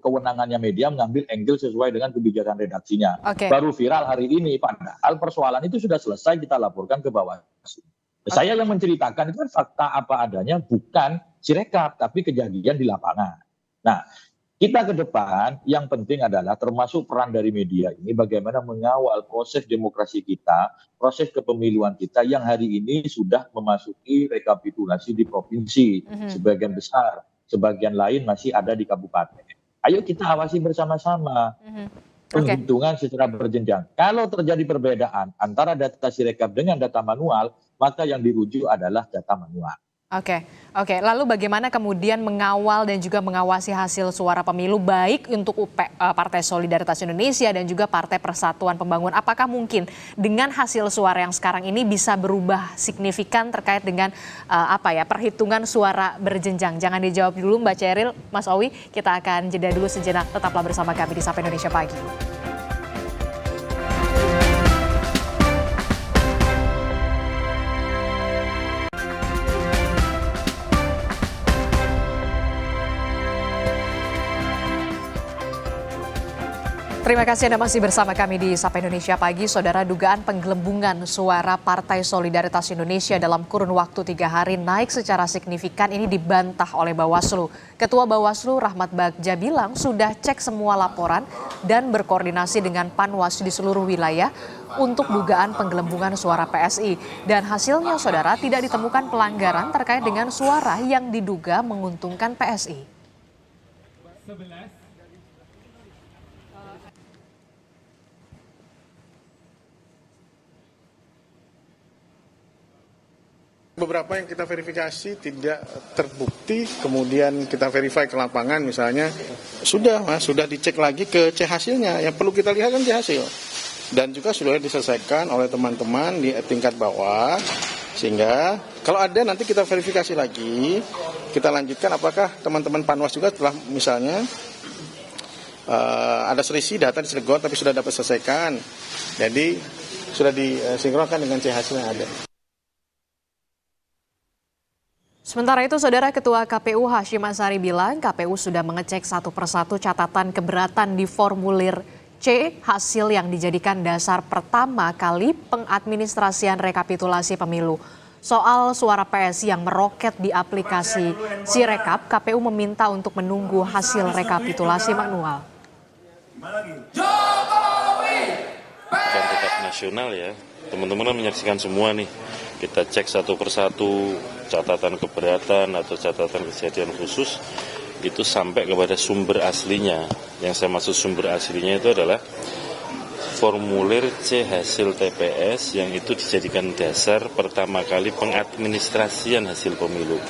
Speaker 6: kewenangannya media mengambil angle sesuai dengan kebijakan redaksinya. Baru viral hari ini, padahal persoalan itu sudah selesai kita laporkan ke Bawaslu. Saya yang menceritakan itu kan fakta apa adanya, bukan Sirekap, tapi kejadian di lapangan. Nah, kita ke depan yang penting adalah termasuk peran dari media ini bagaimana mengawal proses demokrasi kita, proses kepemiluan kita yang hari ini sudah memasuki rekapitulasi di provinsi sebagian besar, sebagian lain masih ada di kabupaten. Ayo kita awasi bersama-sama penghitungan secara berjenjang. Kalau terjadi perbedaan antara data Sirekap dengan data manual, maka yang dirujuk adalah data manual.
Speaker 3: Oke. Lalu bagaimana kemudian mengawal dan juga mengawasi hasil suara pemilu baik untuk Partai Solidaritas Indonesia dan juga Partai Persatuan Pembangunan? Apakah mungkin dengan hasil suara yang sekarang ini bisa berubah signifikan terkait dengan perhitungan suara berjenjang? Jangan dijawab dulu Mbak Sheryl, Mas Owi, kita akan jeda dulu sejenak. Tetaplah bersama kami di Sapa Indonesia Pagi. Terima kasih Anda masih bersama kami di Sapa Indonesia Pagi. Saudara, dugaan penggelembungan suara Partai Solidaritas Indonesia dalam kurun waktu 3 hari naik secara signifikan ini dibantah oleh Bawaslu. Ketua Bawaslu Rahmat Bagja bilang sudah cek semua laporan dan berkoordinasi dengan Panwas di seluruh wilayah untuk dugaan penggelembungan suara PSI. Dan hasilnya saudara tidak ditemukan pelanggaran terkait dengan suara yang diduga menguntungkan PSI.
Speaker 7: Beberapa yang kita verifikasi tidak terbukti, kemudian kita verify ke lapangan misalnya, sudah dicek lagi ke C hasilnya, yang perlu kita lihat kan C hasil. Dan juga sudah diselesaikan oleh teman-teman di tingkat bawah, sehingga kalau ada nanti kita verifikasi lagi, kita lanjutkan apakah teman-teman Panwas juga telah misalnya ada selisih data di Cilegon tapi sudah dapat selesaikan, jadi sudah disinkronkan dengan C hasil yang ada.
Speaker 3: Sementara itu, Saudara Ketua KPU Hasyim Asyari bilang KPU sudah mengecek satu persatu catatan keberatan di formulir C hasil yang dijadikan dasar pertama kali pengadministrasian rekapitulasi pemilu. Soal suara PSI yang meroket di aplikasi Sirekap, KPU meminta untuk menunggu hasil rekapitulasi manual.
Speaker 8: Kan tetap nasional ya, teman-teman menyaksikan semua nih. Kita cek satu persatu catatan keberatan atau catatan kejadian khusus itu sampai kepada sumber aslinya. Yang saya maksud sumber aslinya itu adalah formulir C hasil TPS yang itu dijadikan dasar pertama kali pengadministrasian hasil pemilu.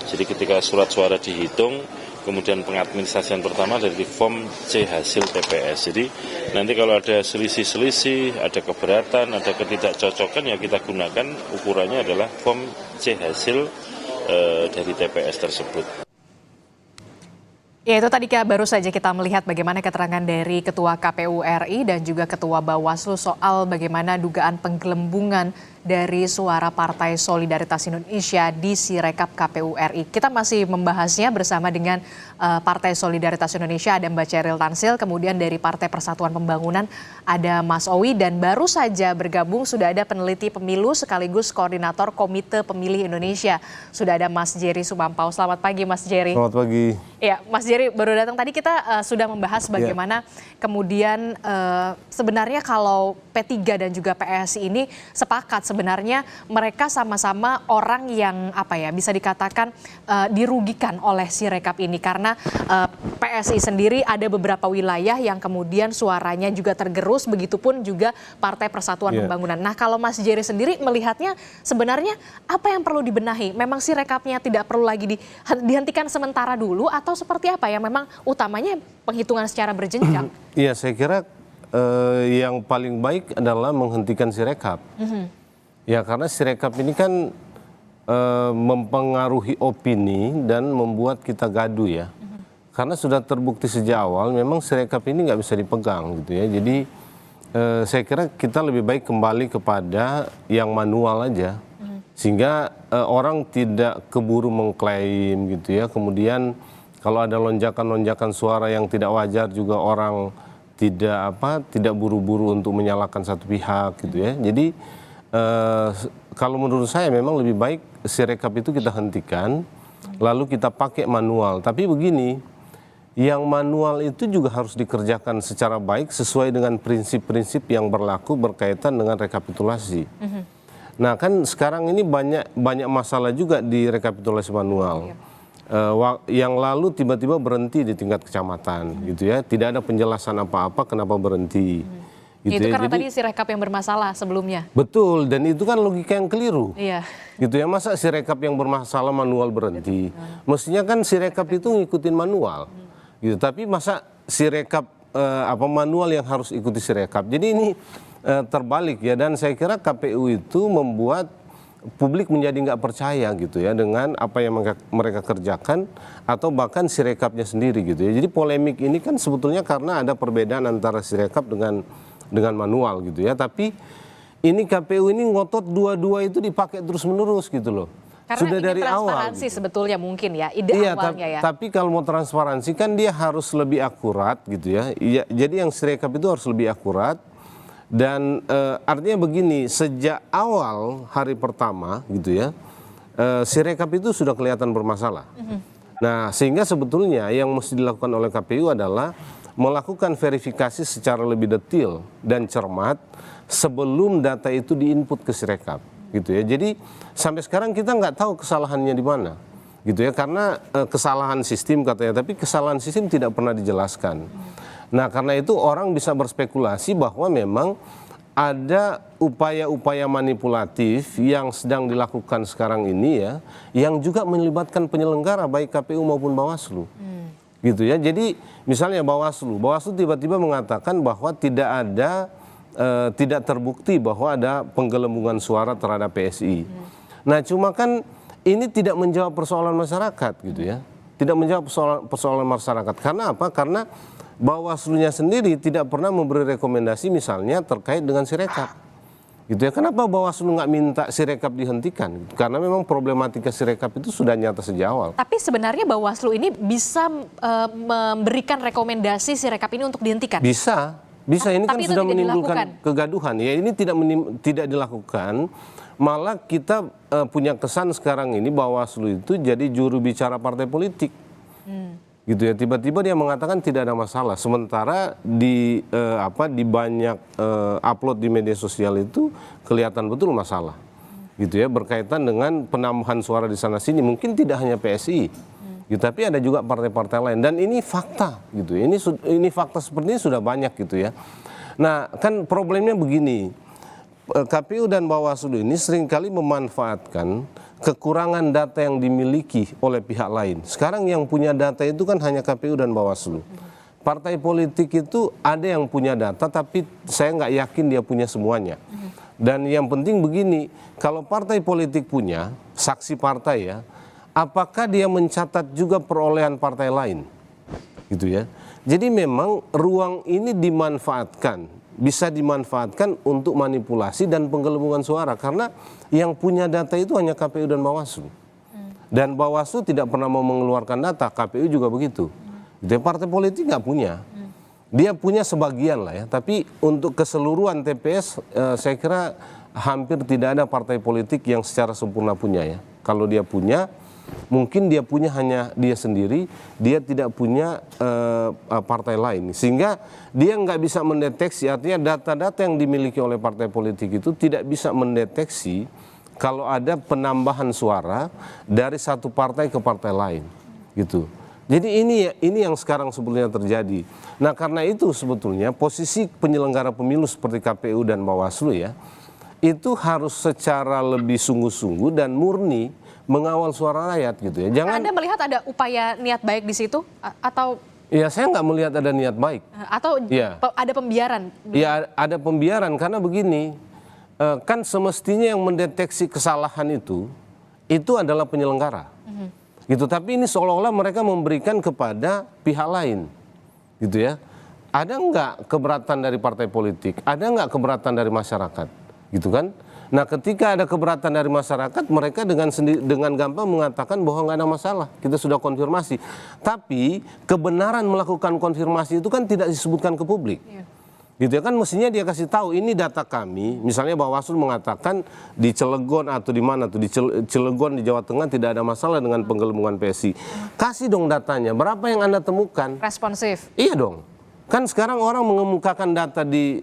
Speaker 8: Jadi ketika surat suara dihitung, kemudian pengadministrasian pertama dari form C hasil TPS. Jadi nanti kalau ada selisih-selisih, ada keberatan, ada ketidakcocokan, ya kita gunakan ukurannya adalah form C hasil dari TPS tersebut.
Speaker 3: Ya, itu tadi baru saja kita melihat bagaimana keterangan dari Ketua KPU RI dan juga Ketua Bawaslu soal bagaimana dugaan penggelembungan dari suara Partai Solidaritas Indonesia di Sirekap KPU RI. Kita masih membahasnya bersama dengan Partai Solidaritas Indonesia, ada Mbak Ceril Tansil, kemudian dari Partai Persatuan Pembangunan ada Mas Owi, dan baru saja bergabung sudah ada peneliti pemilu sekaligus koordinator Komite Pemilih Indonesia. Sudah ada Mas Jerry Sumampau. Selamat pagi Mas Jerry.
Speaker 9: Selamat pagi.
Speaker 3: Ya, Mas Jerry baru datang tadi, kita sudah membahas bagaimana kemudian sebenarnya kalau P3 dan juga PSI ini sepakat sebenarnya mereka sama-sama orang yang bisa dikatakan dirugikan oleh Sirekap ini, karena PSI sendiri ada beberapa wilayah yang kemudian suaranya juga tergerus, begitupun juga Partai Persatuan Pembangunan. Nah, kalau Mas Jerry sendiri melihatnya sebenarnya apa yang perlu dibenahi? Memang Sirekapnya tidak perlu lagi dihentikan sementara dulu, atau seperti apa ya, memang utamanya penghitungan secara berjenjang?
Speaker 9: Iya, saya kira yang paling baik adalah menghentikan Sirekap. Ya, karena Sirekap ini kan mempengaruhi opini dan membuat kita gaduh ya. Karena sudah terbukti sejak awal memang Sirekap ini nggak bisa dipegang gitu ya. Jadi saya kira kita lebih baik kembali kepada yang manual aja. Sehingga orang tidak keburu mengklaim gitu ya. Kemudian kalau ada lonjakan-lonjakan suara yang tidak wajar juga orang tidak buru-buru untuk menyalahkan satu pihak gitu ya. Jadi kalau menurut saya memang lebih baik Sirekap itu kita hentikan, lalu kita pakai manual. Tapi begini, yang manual itu juga harus dikerjakan secara baik sesuai dengan prinsip-prinsip yang berlaku berkaitan dengan rekapitulasi. Nah, kan sekarang ini banyak masalah juga di rekapitulasi manual. Yang lalu tiba-tiba berhenti di tingkat kecamatan gitu ya, tidak ada penjelasan apa-apa kenapa berhenti. Gitu
Speaker 3: itu
Speaker 9: ya.
Speaker 3: karena tadi Sirekap yang bermasalah sebelumnya.
Speaker 9: Betul, dan itu kan logika yang keliru.
Speaker 3: Iya.
Speaker 9: Gitu ya, masa Sirekap yang bermasalah manual berhenti? Mestinya kan Sirekap itu ngikutin manual. Gitu, tapi masa Sirekap manual yang harus ikuti Sirekap. Jadi ini terbalik ya, dan saya kira KPU itu membuat publik menjadi nggak percaya gitu ya dengan apa yang mereka kerjakan, atau bahkan Sirekapnya sendiri gitu ya. Jadi polemik ini kan sebetulnya karena ada perbedaan antara Sirekap dengan manual gitu ya. Tapi ini KPU ini ngotot dua-dua itu dipakai terus-menerus gitu loh.
Speaker 3: Karena
Speaker 9: sudah dari awal.
Speaker 3: Transparansi gitu sebetulnya mungkin ya, ide awalnya ya.
Speaker 9: Tapi kalau mau transparansi kan dia harus lebih akurat gitu ya. Jadi yang Sirekap itu harus lebih akurat. Dan artinya begini, sejak awal hari pertama gitu ya, Sirekap itu sudah kelihatan bermasalah. Nah, sehingga sebetulnya yang mesti dilakukan oleh KPU adalah melakukan verifikasi secara lebih detail dan cermat sebelum data itu diinput ke Sirekap gitu ya. Jadi sampai sekarang kita nggak tahu kesalahannya di mana gitu ya, karena kesalahan sistem katanya, tapi kesalahan sistem tidak pernah dijelaskan. Nah, karena itu orang bisa berspekulasi bahwa memang ada upaya-upaya manipulatif yang sedang dilakukan sekarang ini ya, yang juga melibatkan penyelenggara baik KPU maupun Bawaslu. Gitu ya. Jadi misalnya Bawaslu tiba-tiba mengatakan bahwa tidak terbukti bahwa ada penggelembungan suara terhadap PSI. Nah, cuma kan ini tidak menjawab persoalan masyarakat gitu ya. Tidak menjawab persoalan masyarakat. Karena apa? Karena Bawaslu-nya sendiri tidak pernah memberi rekomendasi misalnya terkait dengan Sirekap. Gitu ya. Kenapa Bawaslu nggak minta Sirekap dihentikan? Karena memang problematika Sirekap itu sudah nyata sejak awal.
Speaker 3: Tapi sebenarnya Bawaslu ini bisa memberikan rekomendasi Sirekap ini untuk dihentikan?
Speaker 9: Bisa. Ini kan sudah menimbulkan kegaduhan. Ya, ini tidak dilakukan. Malah kita punya kesan sekarang ini Bawaslu itu jadi juru bicara partai politik. Gitu ya, tiba-tiba dia mengatakan tidak ada masalah, sementara di banyak upload di media sosial itu kelihatan betul masalah, gitu ya, berkaitan dengan penambahan suara di sana sini, mungkin tidak hanya PSI, gitu, tapi ada juga partai-partai lain, dan ini fakta, gitu, ini fakta seperti ini sudah banyak, gitu ya. Nah, kan problemnya begini, KPU dan Bawaslu ini seringkali memanfaatkan kekurangan data yang dimiliki oleh pihak lain. Sekarang yang punya data itu kan hanya KPU dan Bawaslu. Partai politik itu ada yang punya data, tapi saya nggak yakin dia punya semuanya. Dan yang penting begini, kalau partai politik punya, saksi partai ya, apakah dia mencatat juga perolehan partai lain? Gitu ya. Jadi memang ruang ini dimanfaatkan. Bisa dimanfaatkan untuk manipulasi dan penggelembungan suara karena yang punya data itu hanya KPU dan Bawaslu. Dan Bawaslu tidak pernah mau mengeluarkan data, KPU juga begitu. Jadi partai politik nggak punya. Dia punya sebagian lah ya, tapi untuk keseluruhan TPS saya kira hampir tidak ada partai politik yang secara sempurna punya ya. Kalau dia punya, mungkin dia punya hanya dia sendiri, dia tidak punya partai lain. Sehingga dia nggak bisa mendeteksi, artinya data-data yang dimiliki oleh partai politik itu tidak bisa mendeteksi kalau ada penambahan suara dari satu partai ke partai lain. Gitu. Jadi ini yang sekarang sebetulnya terjadi. Nah, karena itu sebetulnya posisi penyelenggara pemilu seperti KPU dan Bawaslu ya, itu harus secara lebih sungguh-sungguh dan murni mengawal suara rakyat gitu ya. Jangan. Anda
Speaker 3: melihat ada upaya niat baik di situ atau?
Speaker 9: Ya, saya nggak melihat ada niat baik.
Speaker 3: Atau ya, ada pembiaran?
Speaker 9: Ya, ada pembiaran karena begini, kan semestinya yang mendeteksi kesalahan itu adalah penyelenggara. Gitu. Tapi ini seolah-olah mereka memberikan kepada pihak lain, gitu ya. Ada nggak keberatan dari partai politik? Ada nggak keberatan dari masyarakat? Gitu kan? Nah, ketika ada keberatan dari masyarakat, mereka dengan gampang mengatakan bahwa nggak ada masalah, kita sudah konfirmasi. Tapi kebenaran melakukan konfirmasi itu kan tidak disebutkan ke publik. Gitu ya, kan mestinya dia kasih tahu ini data kami, misalnya Bawaslu mengatakan di Cilegon atau di mana tuh, di Cilegon di Jawa Tengah tidak ada masalah dengan penggelembungan PSI. Kasih dong datanya, berapa yang Anda temukan?
Speaker 3: Responsif.
Speaker 9: Iya dong. Kan sekarang orang mengemukakan data di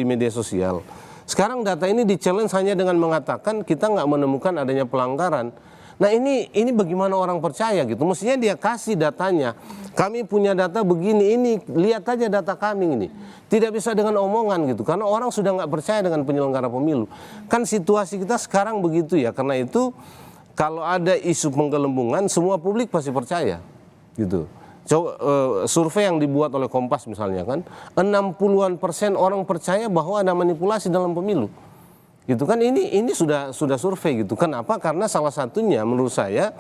Speaker 9: media sosial. Sekarang data ini di-challenge hanya dengan mengatakan kita nggak menemukan adanya pelanggaran. Nah, ini bagaimana orang percaya gitu. Mestinya dia kasih datanya. Kami punya data begini, ini lihat aja data kami ini. Tidak bisa dengan omongan gitu. Karena orang sudah nggak percaya dengan penyelenggara pemilu. Kan situasi kita sekarang begitu ya. Karena itu kalau ada isu penggelembungan, semua publik pasti percaya gitu. Survei yang dibuat oleh Kompas misalnya kan 60% orang percaya bahwa ada manipulasi dalam pemilu, gitu kan. Ini sudah survei gitu. Kenapa? Karena salah satunya menurut saya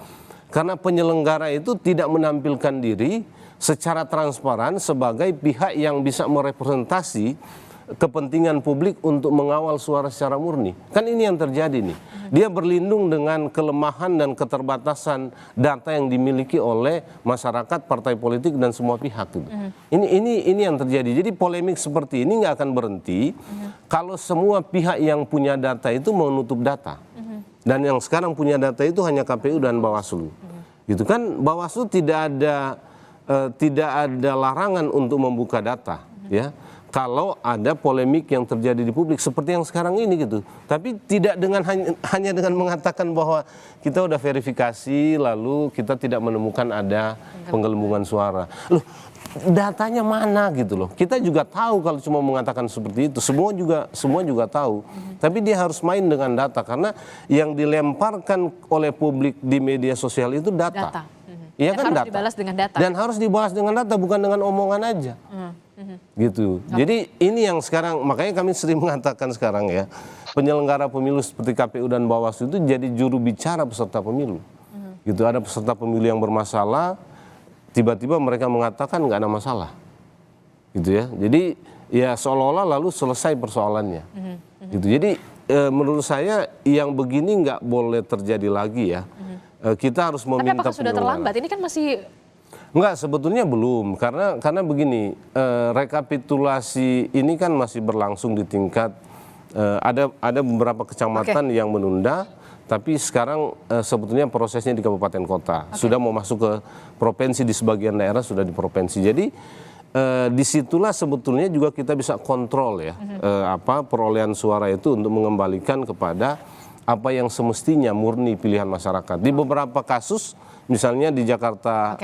Speaker 9: karena penyelenggara itu tidak menampilkan diri secara transparan sebagai pihak yang bisa merepresentasi kepentingan publik untuk mengawal suara secara murni. Kan ini yang terjadi nih. Dia berlindung dengan kelemahan dan keterbatasan data yang dimiliki oleh masyarakat, partai politik dan semua pihak gitu. Ini yang terjadi. Jadi polemik seperti ini nggak akan berhenti kalau semua pihak yang punya data itu menutup data. Dan yang sekarang punya data itu hanya KPU dan Bawaslu. Gitu kan, Bawaslu tidak ada larangan untuk membuka data, ya. kalau ada polemik yang terjadi di publik seperti yang sekarang ini gitu. Tapi tidak dengan hanya dengan mengatakan bahwa kita udah verifikasi lalu kita tidak menemukan ada penggelembungan suara. Loh, datanya mana gitu loh. Kita juga tahu kalau cuma mengatakan seperti itu. Semua juga tahu. Tapi dia harus main dengan data karena yang dilemparkan oleh publik di media sosial itu data. Iya kan, data.
Speaker 3: Dibalas dengan data.
Speaker 9: Dan harus dibalas dengan data, bukan dengan omongan aja. Gitu. Jadi ini yang sekarang, makanya kami sering mengatakan sekarang ya, penyelenggara pemilu seperti KPU dan Bawaslu itu jadi juru bicara peserta pemilu. Gitu, ada peserta pemilu yang bermasalah, tiba-tiba mereka mengatakan nggak ada masalah. Gitu ya. Jadi ya seolah-olah lalu selesai persoalannya. Gitu. Jadi menurut saya yang begini nggak boleh terjadi lagi ya. Kita harus meminta.
Speaker 3: Tapi apakah sudah terlambat? Ini kan masih...
Speaker 9: Enggak, sebetulnya belum, karena begini, rekapitulasi ini kan masih berlangsung di tingkat, ada beberapa kecamatan yang menunda, tapi sekarang sebetulnya prosesnya di kabupaten kota, sudah mau masuk ke provinsi, di sebagian daerah sudah di provinsi. Jadi disitulah sebetulnya juga kita bisa kontrol ya, perolehan suara itu untuk mengembalikan kepada apa yang semestinya murni pilihan masyarakat. Di beberapa kasus, misalnya di Jakarta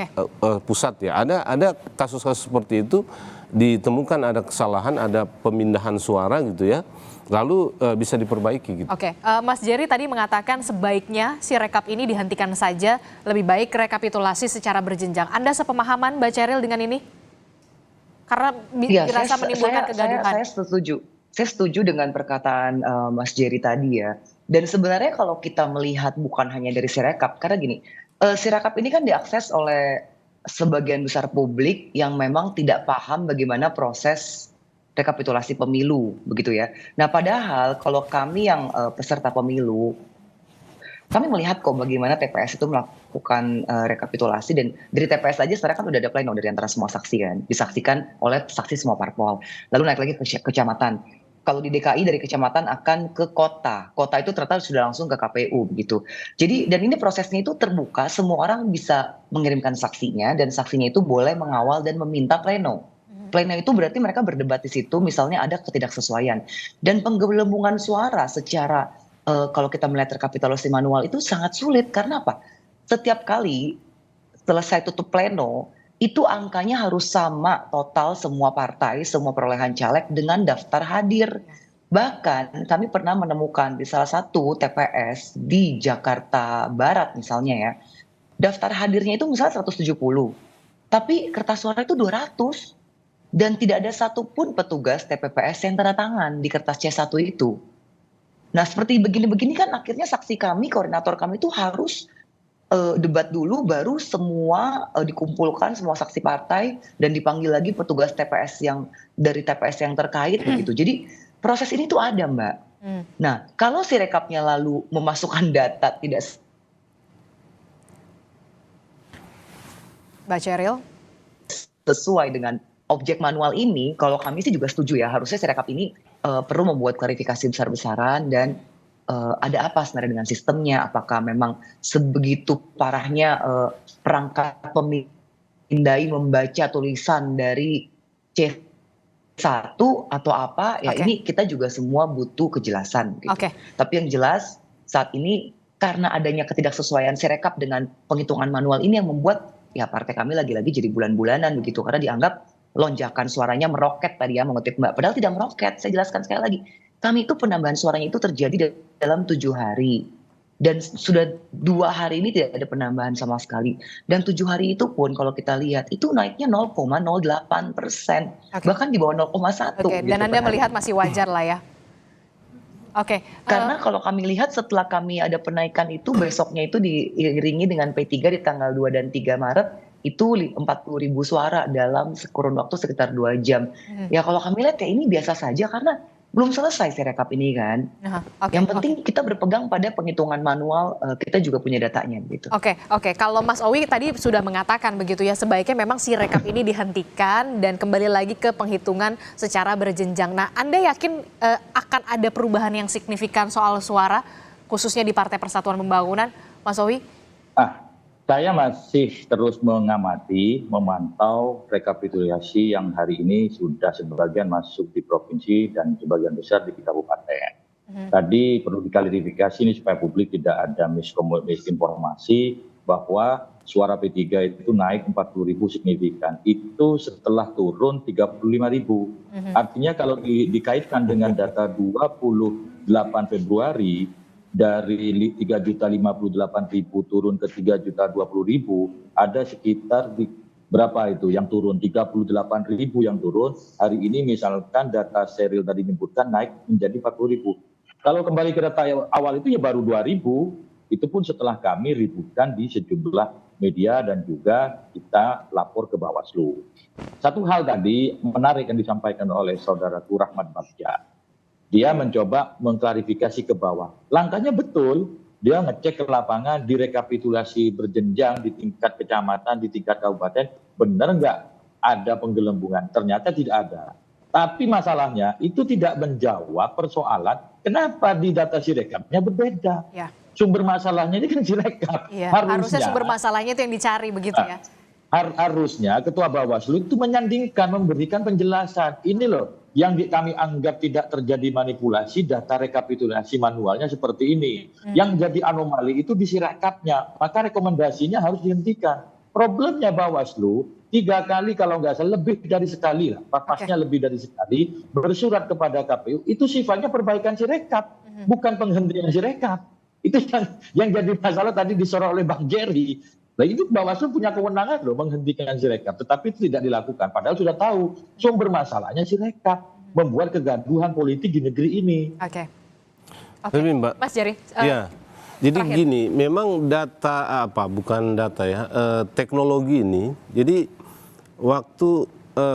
Speaker 9: Pusat ya, ada kasus-kasus seperti itu, ditemukan ada kesalahan, ada pemindahan suara gitu ya, lalu bisa diperbaiki gitu.
Speaker 3: Mas Jerry tadi mengatakan sebaiknya si rekap ini dihentikan saja, lebih baik rekapitulasi secara berjenjang. Anda sepemahaman Mbak Cheryl dengan ini? Karena dirasa menimbulkan kegaduhan.
Speaker 5: Saya setuju dengan perkataan Mas Jerry tadi ya. Dan sebenarnya kalau kita melihat bukan hanya dari Sirekap, karena gini, Sirekap ini kan diakses oleh sebagian besar publik yang memang tidak paham bagaimana proses rekapitulasi pemilu, begitu ya. Nah, padahal kalau kami yang peserta pemilu, kami melihat kok bagaimana TPS itu melakukan rekapitulasi, dan dari TPS aja sekarang kan udah ada pleno dari antara semua saksi kan, disaksikan oleh saksi semua parpol. Lalu naik lagi ke kecamatan. Kalau di DKI dari kecamatan akan ke kota. Kota itu ternyata sudah langsung ke KPU begitu. Jadi dan ini prosesnya itu terbuka, semua orang bisa mengirimkan saksinya dan saksinya itu boleh mengawal dan meminta pleno. Pleno itu berarti mereka berdebat di situ, misalnya ada ketidaksesuaian. Dan penggelembungan suara secara kalau kita melihat rekapitulasi manual itu sangat sulit karena apa? Setiap kali selesai tutup pleno itu angkanya harus sama total semua partai, semua perolehan caleg dengan daftar hadir. Bahkan kami pernah menemukan di salah satu TPS di Jakarta Barat misalnya ya, daftar hadirnya itu misalnya 170, tapi kertas suara itu 200. Dan tidak ada satupun petugas TPPS yang tanda tangan di kertas C1 itu. Nah seperti begini-begini kan akhirnya saksi kami, koordinator kami itu harus debat dulu, baru semua dikumpulkan semua saksi partai dan dipanggil lagi petugas TPS yang dari TPS yang terkait begitu. Jadi proses ini tuh ada Mbak. Nah kalau Sirekapnya lalu memasukkan data tidak
Speaker 3: Mbak Cheryl
Speaker 5: sesuai dengan objek manual ini, kalau kami sih juga setuju ya, harusnya Sirekap ini perlu membuat klarifikasi besar-besaran dan ada apa sebenarnya dengan sistemnya, apakah memang sebegitu parahnya perangkat pemindai membaca tulisan dari C1 atau apa ya. Ini kita juga semua butuh kejelasan gitu. Tapi yang jelas saat ini karena adanya ketidaksesuaian Sirekap dengan penghitungan manual ini yang membuat ya partai kami lagi-lagi jadi bulan-bulanan begitu, karena dianggap lonjakan suaranya meroket tadi ya, mengutip Mbak, padahal tidak meroket. Saya jelaskan sekali lagi, kami itu penambahan suaranya itu terjadi dalam 7 hari. Dan sudah 2 hari ini tidak ada penambahan sama sekali. Dan 7 hari itu pun kalau kita lihat, itu naiknya 0,08%. Bahkan di bawah 0,1.
Speaker 3: Dan Anda melihat masih wajar lah ya?
Speaker 5: Karena kalau kami lihat setelah kami ada penaikan itu, besoknya itu diiringi dengan P3 di tanggal 2 dan 3 Maret, itu 40.000 suara dalam kurun waktu sekitar 2 jam. Ya kalau kami lihat ya ini biasa saja karena belum selesai Sirekap ini kan. Yang penting kita berpegang pada penghitungan manual, kita juga punya datanya gitu.
Speaker 3: Kalau Mas Owi tadi sudah mengatakan begitu ya, sebaiknya memang Sirekap ini dihentikan dan kembali lagi ke penghitungan secara berjenjang. Nah, Anda yakin akan ada perubahan yang signifikan soal suara, khususnya di Partai Persatuan Pembangunan, Mas Owi?
Speaker 6: Saya masih terus mengamati, memantau rekapitulasi yang hari ini sudah sebagian masuk di provinsi dan sebagian besar di kabupaten. Tadi perlu diklarifikasi ini supaya publik tidak ada misinformasi bahwa suara P3 itu naik 40.000 signifikan. Itu setelah turun 35.000. Artinya kalau dikaitkan dengan data 28 Februari, dari 3.058.000 turun ke 3.020.000, ada sekitar berapa itu yang turun? 38.000 yang turun. Hari ini misalkan data Seril tadi menyebutkan naik menjadi 40.000. Kalau kembali ke data awal itu ya baru 2.000, itu pun setelah kami ributkan di sejumlah media dan juga kita lapor ke Bawaslu. Satu hal tadi menarik yang disampaikan oleh saudaraku Rahmat Bagja. Dia mencoba mengklarifikasi ke bawah. Langkahnya betul, dia ngecek ke lapangan, direkapitulasi berjenjang di tingkat kecamatan, di tingkat kabupaten, benar nggak ada penggelembungan? Ternyata tidak ada. Tapi masalahnya itu tidak menjawab persoalan kenapa di data Sirekapnya berbeda. Ya. Sumber masalahnya ini kan Sirekap.
Speaker 3: Ya, harusnya sumber masalahnya itu yang dicari begitu ya.
Speaker 6: Harusnya Ketua Bawaslu itu menyandingkan, memberikan penjelasan. Ini loh yang kami anggap tidak terjadi manipulasi, data rekapitulasi manualnya seperti ini. Yang jadi anomali itu di Sirekapnya, maka rekomendasinya harus dihentikan. Problemnya Bawaslu 3 kali kalau nggak salah lebih dari sekali lah, papasnya lebih dari sekali bersurat kepada KPU, itu sifatnya perbaikan Sirekap, bukan penghentian Sirekap. Itu yang jadi masalah tadi disorot oleh Bang Jerry. Nah itu Bawaslu punya kewenangan loh menghentikan Sirekap, tetapi itu tidak dilakukan. Padahal sudah tahu sumber masalahnya Sirekap, membuat kegaduhan politik di negeri ini.
Speaker 3: Oke.
Speaker 9: Tapi Mbak,
Speaker 3: Mas Jerry.
Speaker 9: Ya, jadi terakhir. Gini, memang data bukan data ya, teknologi ini. Jadi waktu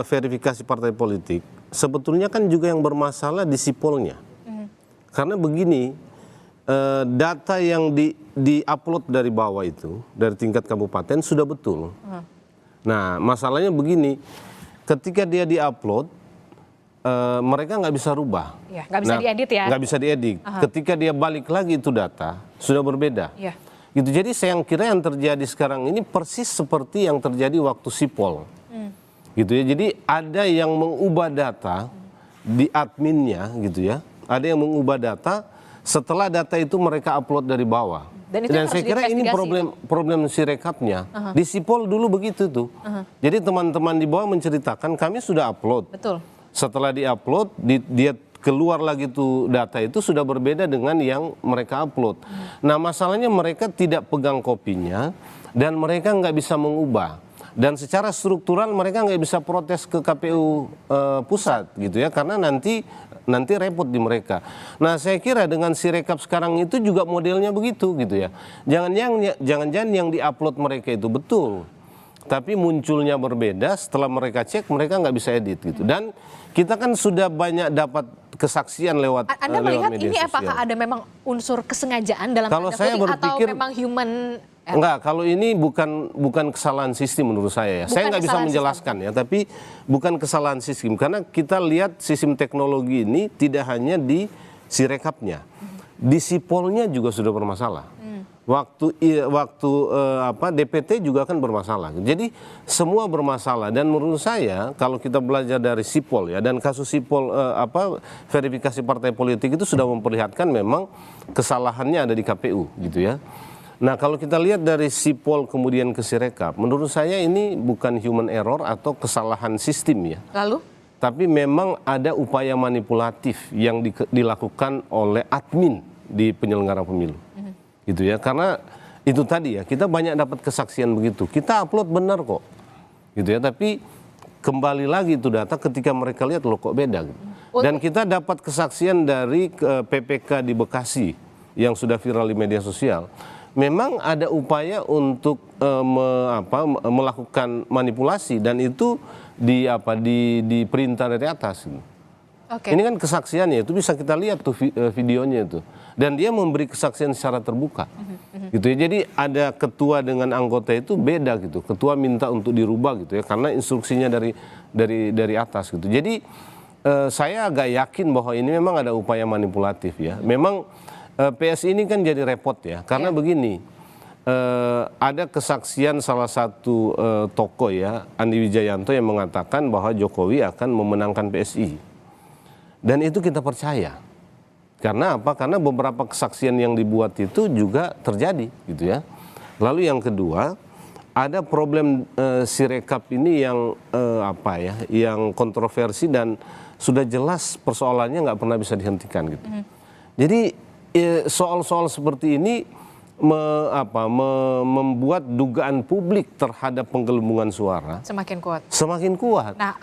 Speaker 9: verifikasi partai politik, sebetulnya kan juga yang bermasalah di sipolnya. Karena begini, data yang di-upload dari bawah itu, dari tingkat kabupaten sudah betul. Nah, masalahnya begini, ketika dia di-upload, mereka nggak bisa rubah.
Speaker 3: Ya, nggak bisa diedit ya?
Speaker 9: Nggak bisa diedit. Ketika dia balik lagi itu data, sudah berbeda.
Speaker 3: Ya.
Speaker 9: Gitu. Jadi saya kira yang terjadi sekarang ini persis seperti yang terjadi waktu sipol. Gitu ya. Jadi ada yang mengubah data di adminnya, gitu ya. Ada yang mengubah data setelah data itu mereka upload dari bawah. Dan saya kira ini problem Sirekapnya. Di sipol dulu begitu tuh. Jadi teman-teman di bawah menceritakan kami sudah upload.
Speaker 3: Betul.
Speaker 9: Setelah di-upload, dia keluar lagi tuh data itu sudah berbeda dengan yang mereka upload. Nah masalahnya mereka tidak pegang kopinya dan mereka nggak bisa mengubah. Dan secara struktural mereka nggak bisa protes ke KPU pusat gitu ya, karena nanti repot di mereka. Nah saya kira dengan Sirekap sekarang itu juga modelnya begitu gitu ya. Jangan-jangan yang di-upload mereka itu betul, tapi munculnya berbeda. Setelah mereka cek mereka nggak bisa edit gitu. Dan kita kan sudah banyak dapat kesaksian lewat
Speaker 3: Anda melihat
Speaker 9: media
Speaker 3: ini
Speaker 9: sosial.
Speaker 3: Apakah ada memang unsur kesengajaan dalam
Speaker 9: kalau saya berpikir,
Speaker 3: atau memang human?
Speaker 9: Enggak, kalau ini bukan kesalahan sistem menurut saya ya. Saya nggak bisa menjelaskan ya, tapi bukan kesalahan sistem. Karena kita lihat sistem teknologi ini tidak hanya di Sirekapnya, di sipolnya juga sudah bermasalah. Waktu DPT juga kan bermasalah. Jadi semua bermasalah dan menurut saya kalau kita belajar dari sipol ya, dan kasus sipol verifikasi partai politik itu sudah memperlihatkan memang kesalahannya ada di KPU gitu ya. Nah kalau kita lihat dari sipol kemudian ke Sirekap, menurut saya ini bukan human error atau kesalahan sistem ya.
Speaker 3: Lalu?
Speaker 9: Tapi memang ada upaya manipulatif yang dilakukan oleh admin di penyelenggara pemilu. Gitu ya, karena itu tadi ya, kita banyak dapat kesaksian begitu. Kita upload benar kok. Gitu ya, tapi kembali lagi itu data ketika mereka lihat loh kok beda gitu. Dan kita dapat kesaksian dari PPK di Bekasi yang sudah viral di media sosial. Memang ada upaya untuk melakukan manipulasi dan itu diperintah dari atas. Ini kan kesaksiannya itu bisa kita lihat tuh videonya itu. Dan dia memberi kesaksian secara terbuka. Gitu ya. Jadi ada ketua dengan anggota itu beda gitu. Ketua minta untuk dirubah gitu ya karena instruksinya dari atas gitu. Jadi saya agak yakin bahwa ini memang ada upaya manipulatif ya. Memang PSI ini kan jadi repot ya. Karena begini, ada kesaksian salah satu tokoh ya, Andi Wijayanto, yang mengatakan bahwa Jokowi akan memenangkan PSI. Dan itu kita percaya. Karena apa? Karena beberapa kesaksian yang dibuat itu juga terjadi gitu ya. Lalu yang kedua, ada problem Sirekap ini yang yang kontroversi dan sudah jelas persoalannya nggak pernah bisa dihentikan gitu. Jadi soal-soal seperti ini membuat dugaan publik terhadap penggelembungan suara
Speaker 3: semakin kuat.
Speaker 9: Semakin kuat.
Speaker 3: Nah,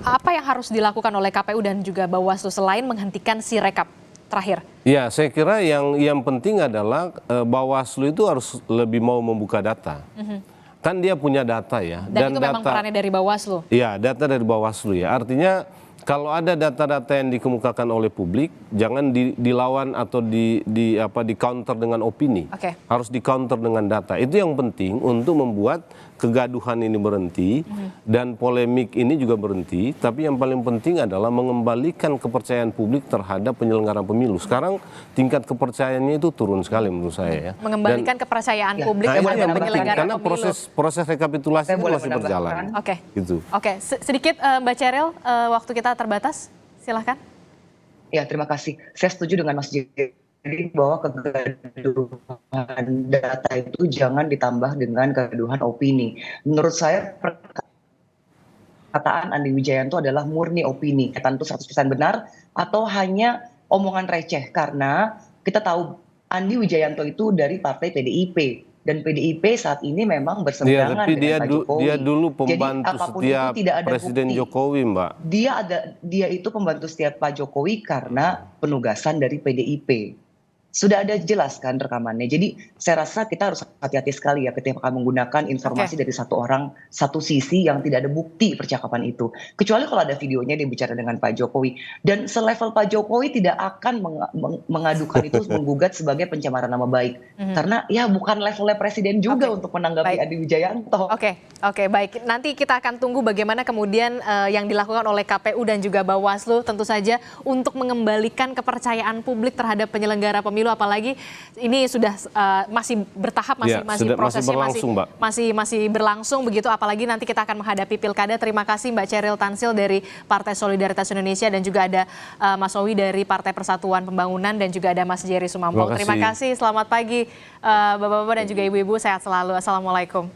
Speaker 3: apa yang harus dilakukan oleh KPU dan juga Bawaslu selain menghentikan Sirekap? Terakhir.
Speaker 9: Ya, saya kira yang penting adalah Bawaslu itu harus lebih mau membuka data. Kan dia punya data ya.
Speaker 3: Dan itu memang perannya dari Bawaslu.
Speaker 9: Iya, data dari Bawaslu ya. Artinya kalau ada data-data yang dikemukakan oleh publik, jangan dilawan atau di counter dengan opini. Harus di counter dengan data. Itu yang penting untuk membuat kegaduhan ini berhenti dan polemik ini juga berhenti. Tapi yang paling penting adalah mengembalikan kepercayaan publik terhadap penyelenggaraan pemilu. Sekarang tingkat kepercayaannya itu turun sekali menurut saya ya.
Speaker 3: Mengembalikan kepercayaan publik terhadap penyelenggaraan
Speaker 9: karena
Speaker 3: pemilu.
Speaker 9: proses rekapitulasi itu masih berjalan. Gitu.
Speaker 3: Oke, sedikit Mbak Ceril, waktu kita terbatas, silahkan.
Speaker 5: Ya, terima kasih. Saya setuju dengan Mas Jerry bahwa kegaduhan data itu jangan ditambah dengan kegaduhan opini. Menurut saya perkataan Andi Wijayanto adalah murni opini. Tentu 100% benar atau hanya omongan receh, karena kita tahu Andi Wijayanto itu dari partai PDIP. Dan PDIP saat ini memang berseberangan dengan Pak Jokowi.
Speaker 9: Dia dulu pembantu setiap Presiden Jokowi, Mbak.
Speaker 5: Dia itu pembantu setiap Pak Jokowi karena penugasan dari PDIP. Sudah ada jelas kan rekamannya. Jadi saya rasa kita harus hati-hati sekali ya ketika menggunakan informasi dari satu orang, satu sisi yang tidak ada bukti percakapan itu. Kecuali kalau ada videonya dia bicara dengan Pak Jokowi. Dan selevel Pak Jokowi tidak akan mengadukan itu, menggugat sebagai pencemaran nama baik. Karena ya bukan levelnya presiden juga untuk menanggapi Andi Wijayanto.
Speaker 3: Oke, baik. Nanti kita akan tunggu bagaimana kemudian yang dilakukan oleh KPU dan juga Bawaslu tentu saja untuk mengembalikan kepercayaan publik terhadap penyelenggara pemilu. Apalagi ini sudah masih bertahap, masih prosesnya masih berlangsung begitu. Apalagi nanti kita akan menghadapi pilkada. Terima kasih Mbak Ceril Tansil dari Partai Solidaritas Indonesia dan juga ada Mas Owi dari Partai Persatuan Pembangunan dan juga ada Mas Jerry Sumampau. Terima kasih. Selamat pagi Bapak-bapak dan juga ibu-ibu. Sehat selalu. Assalamualaikum.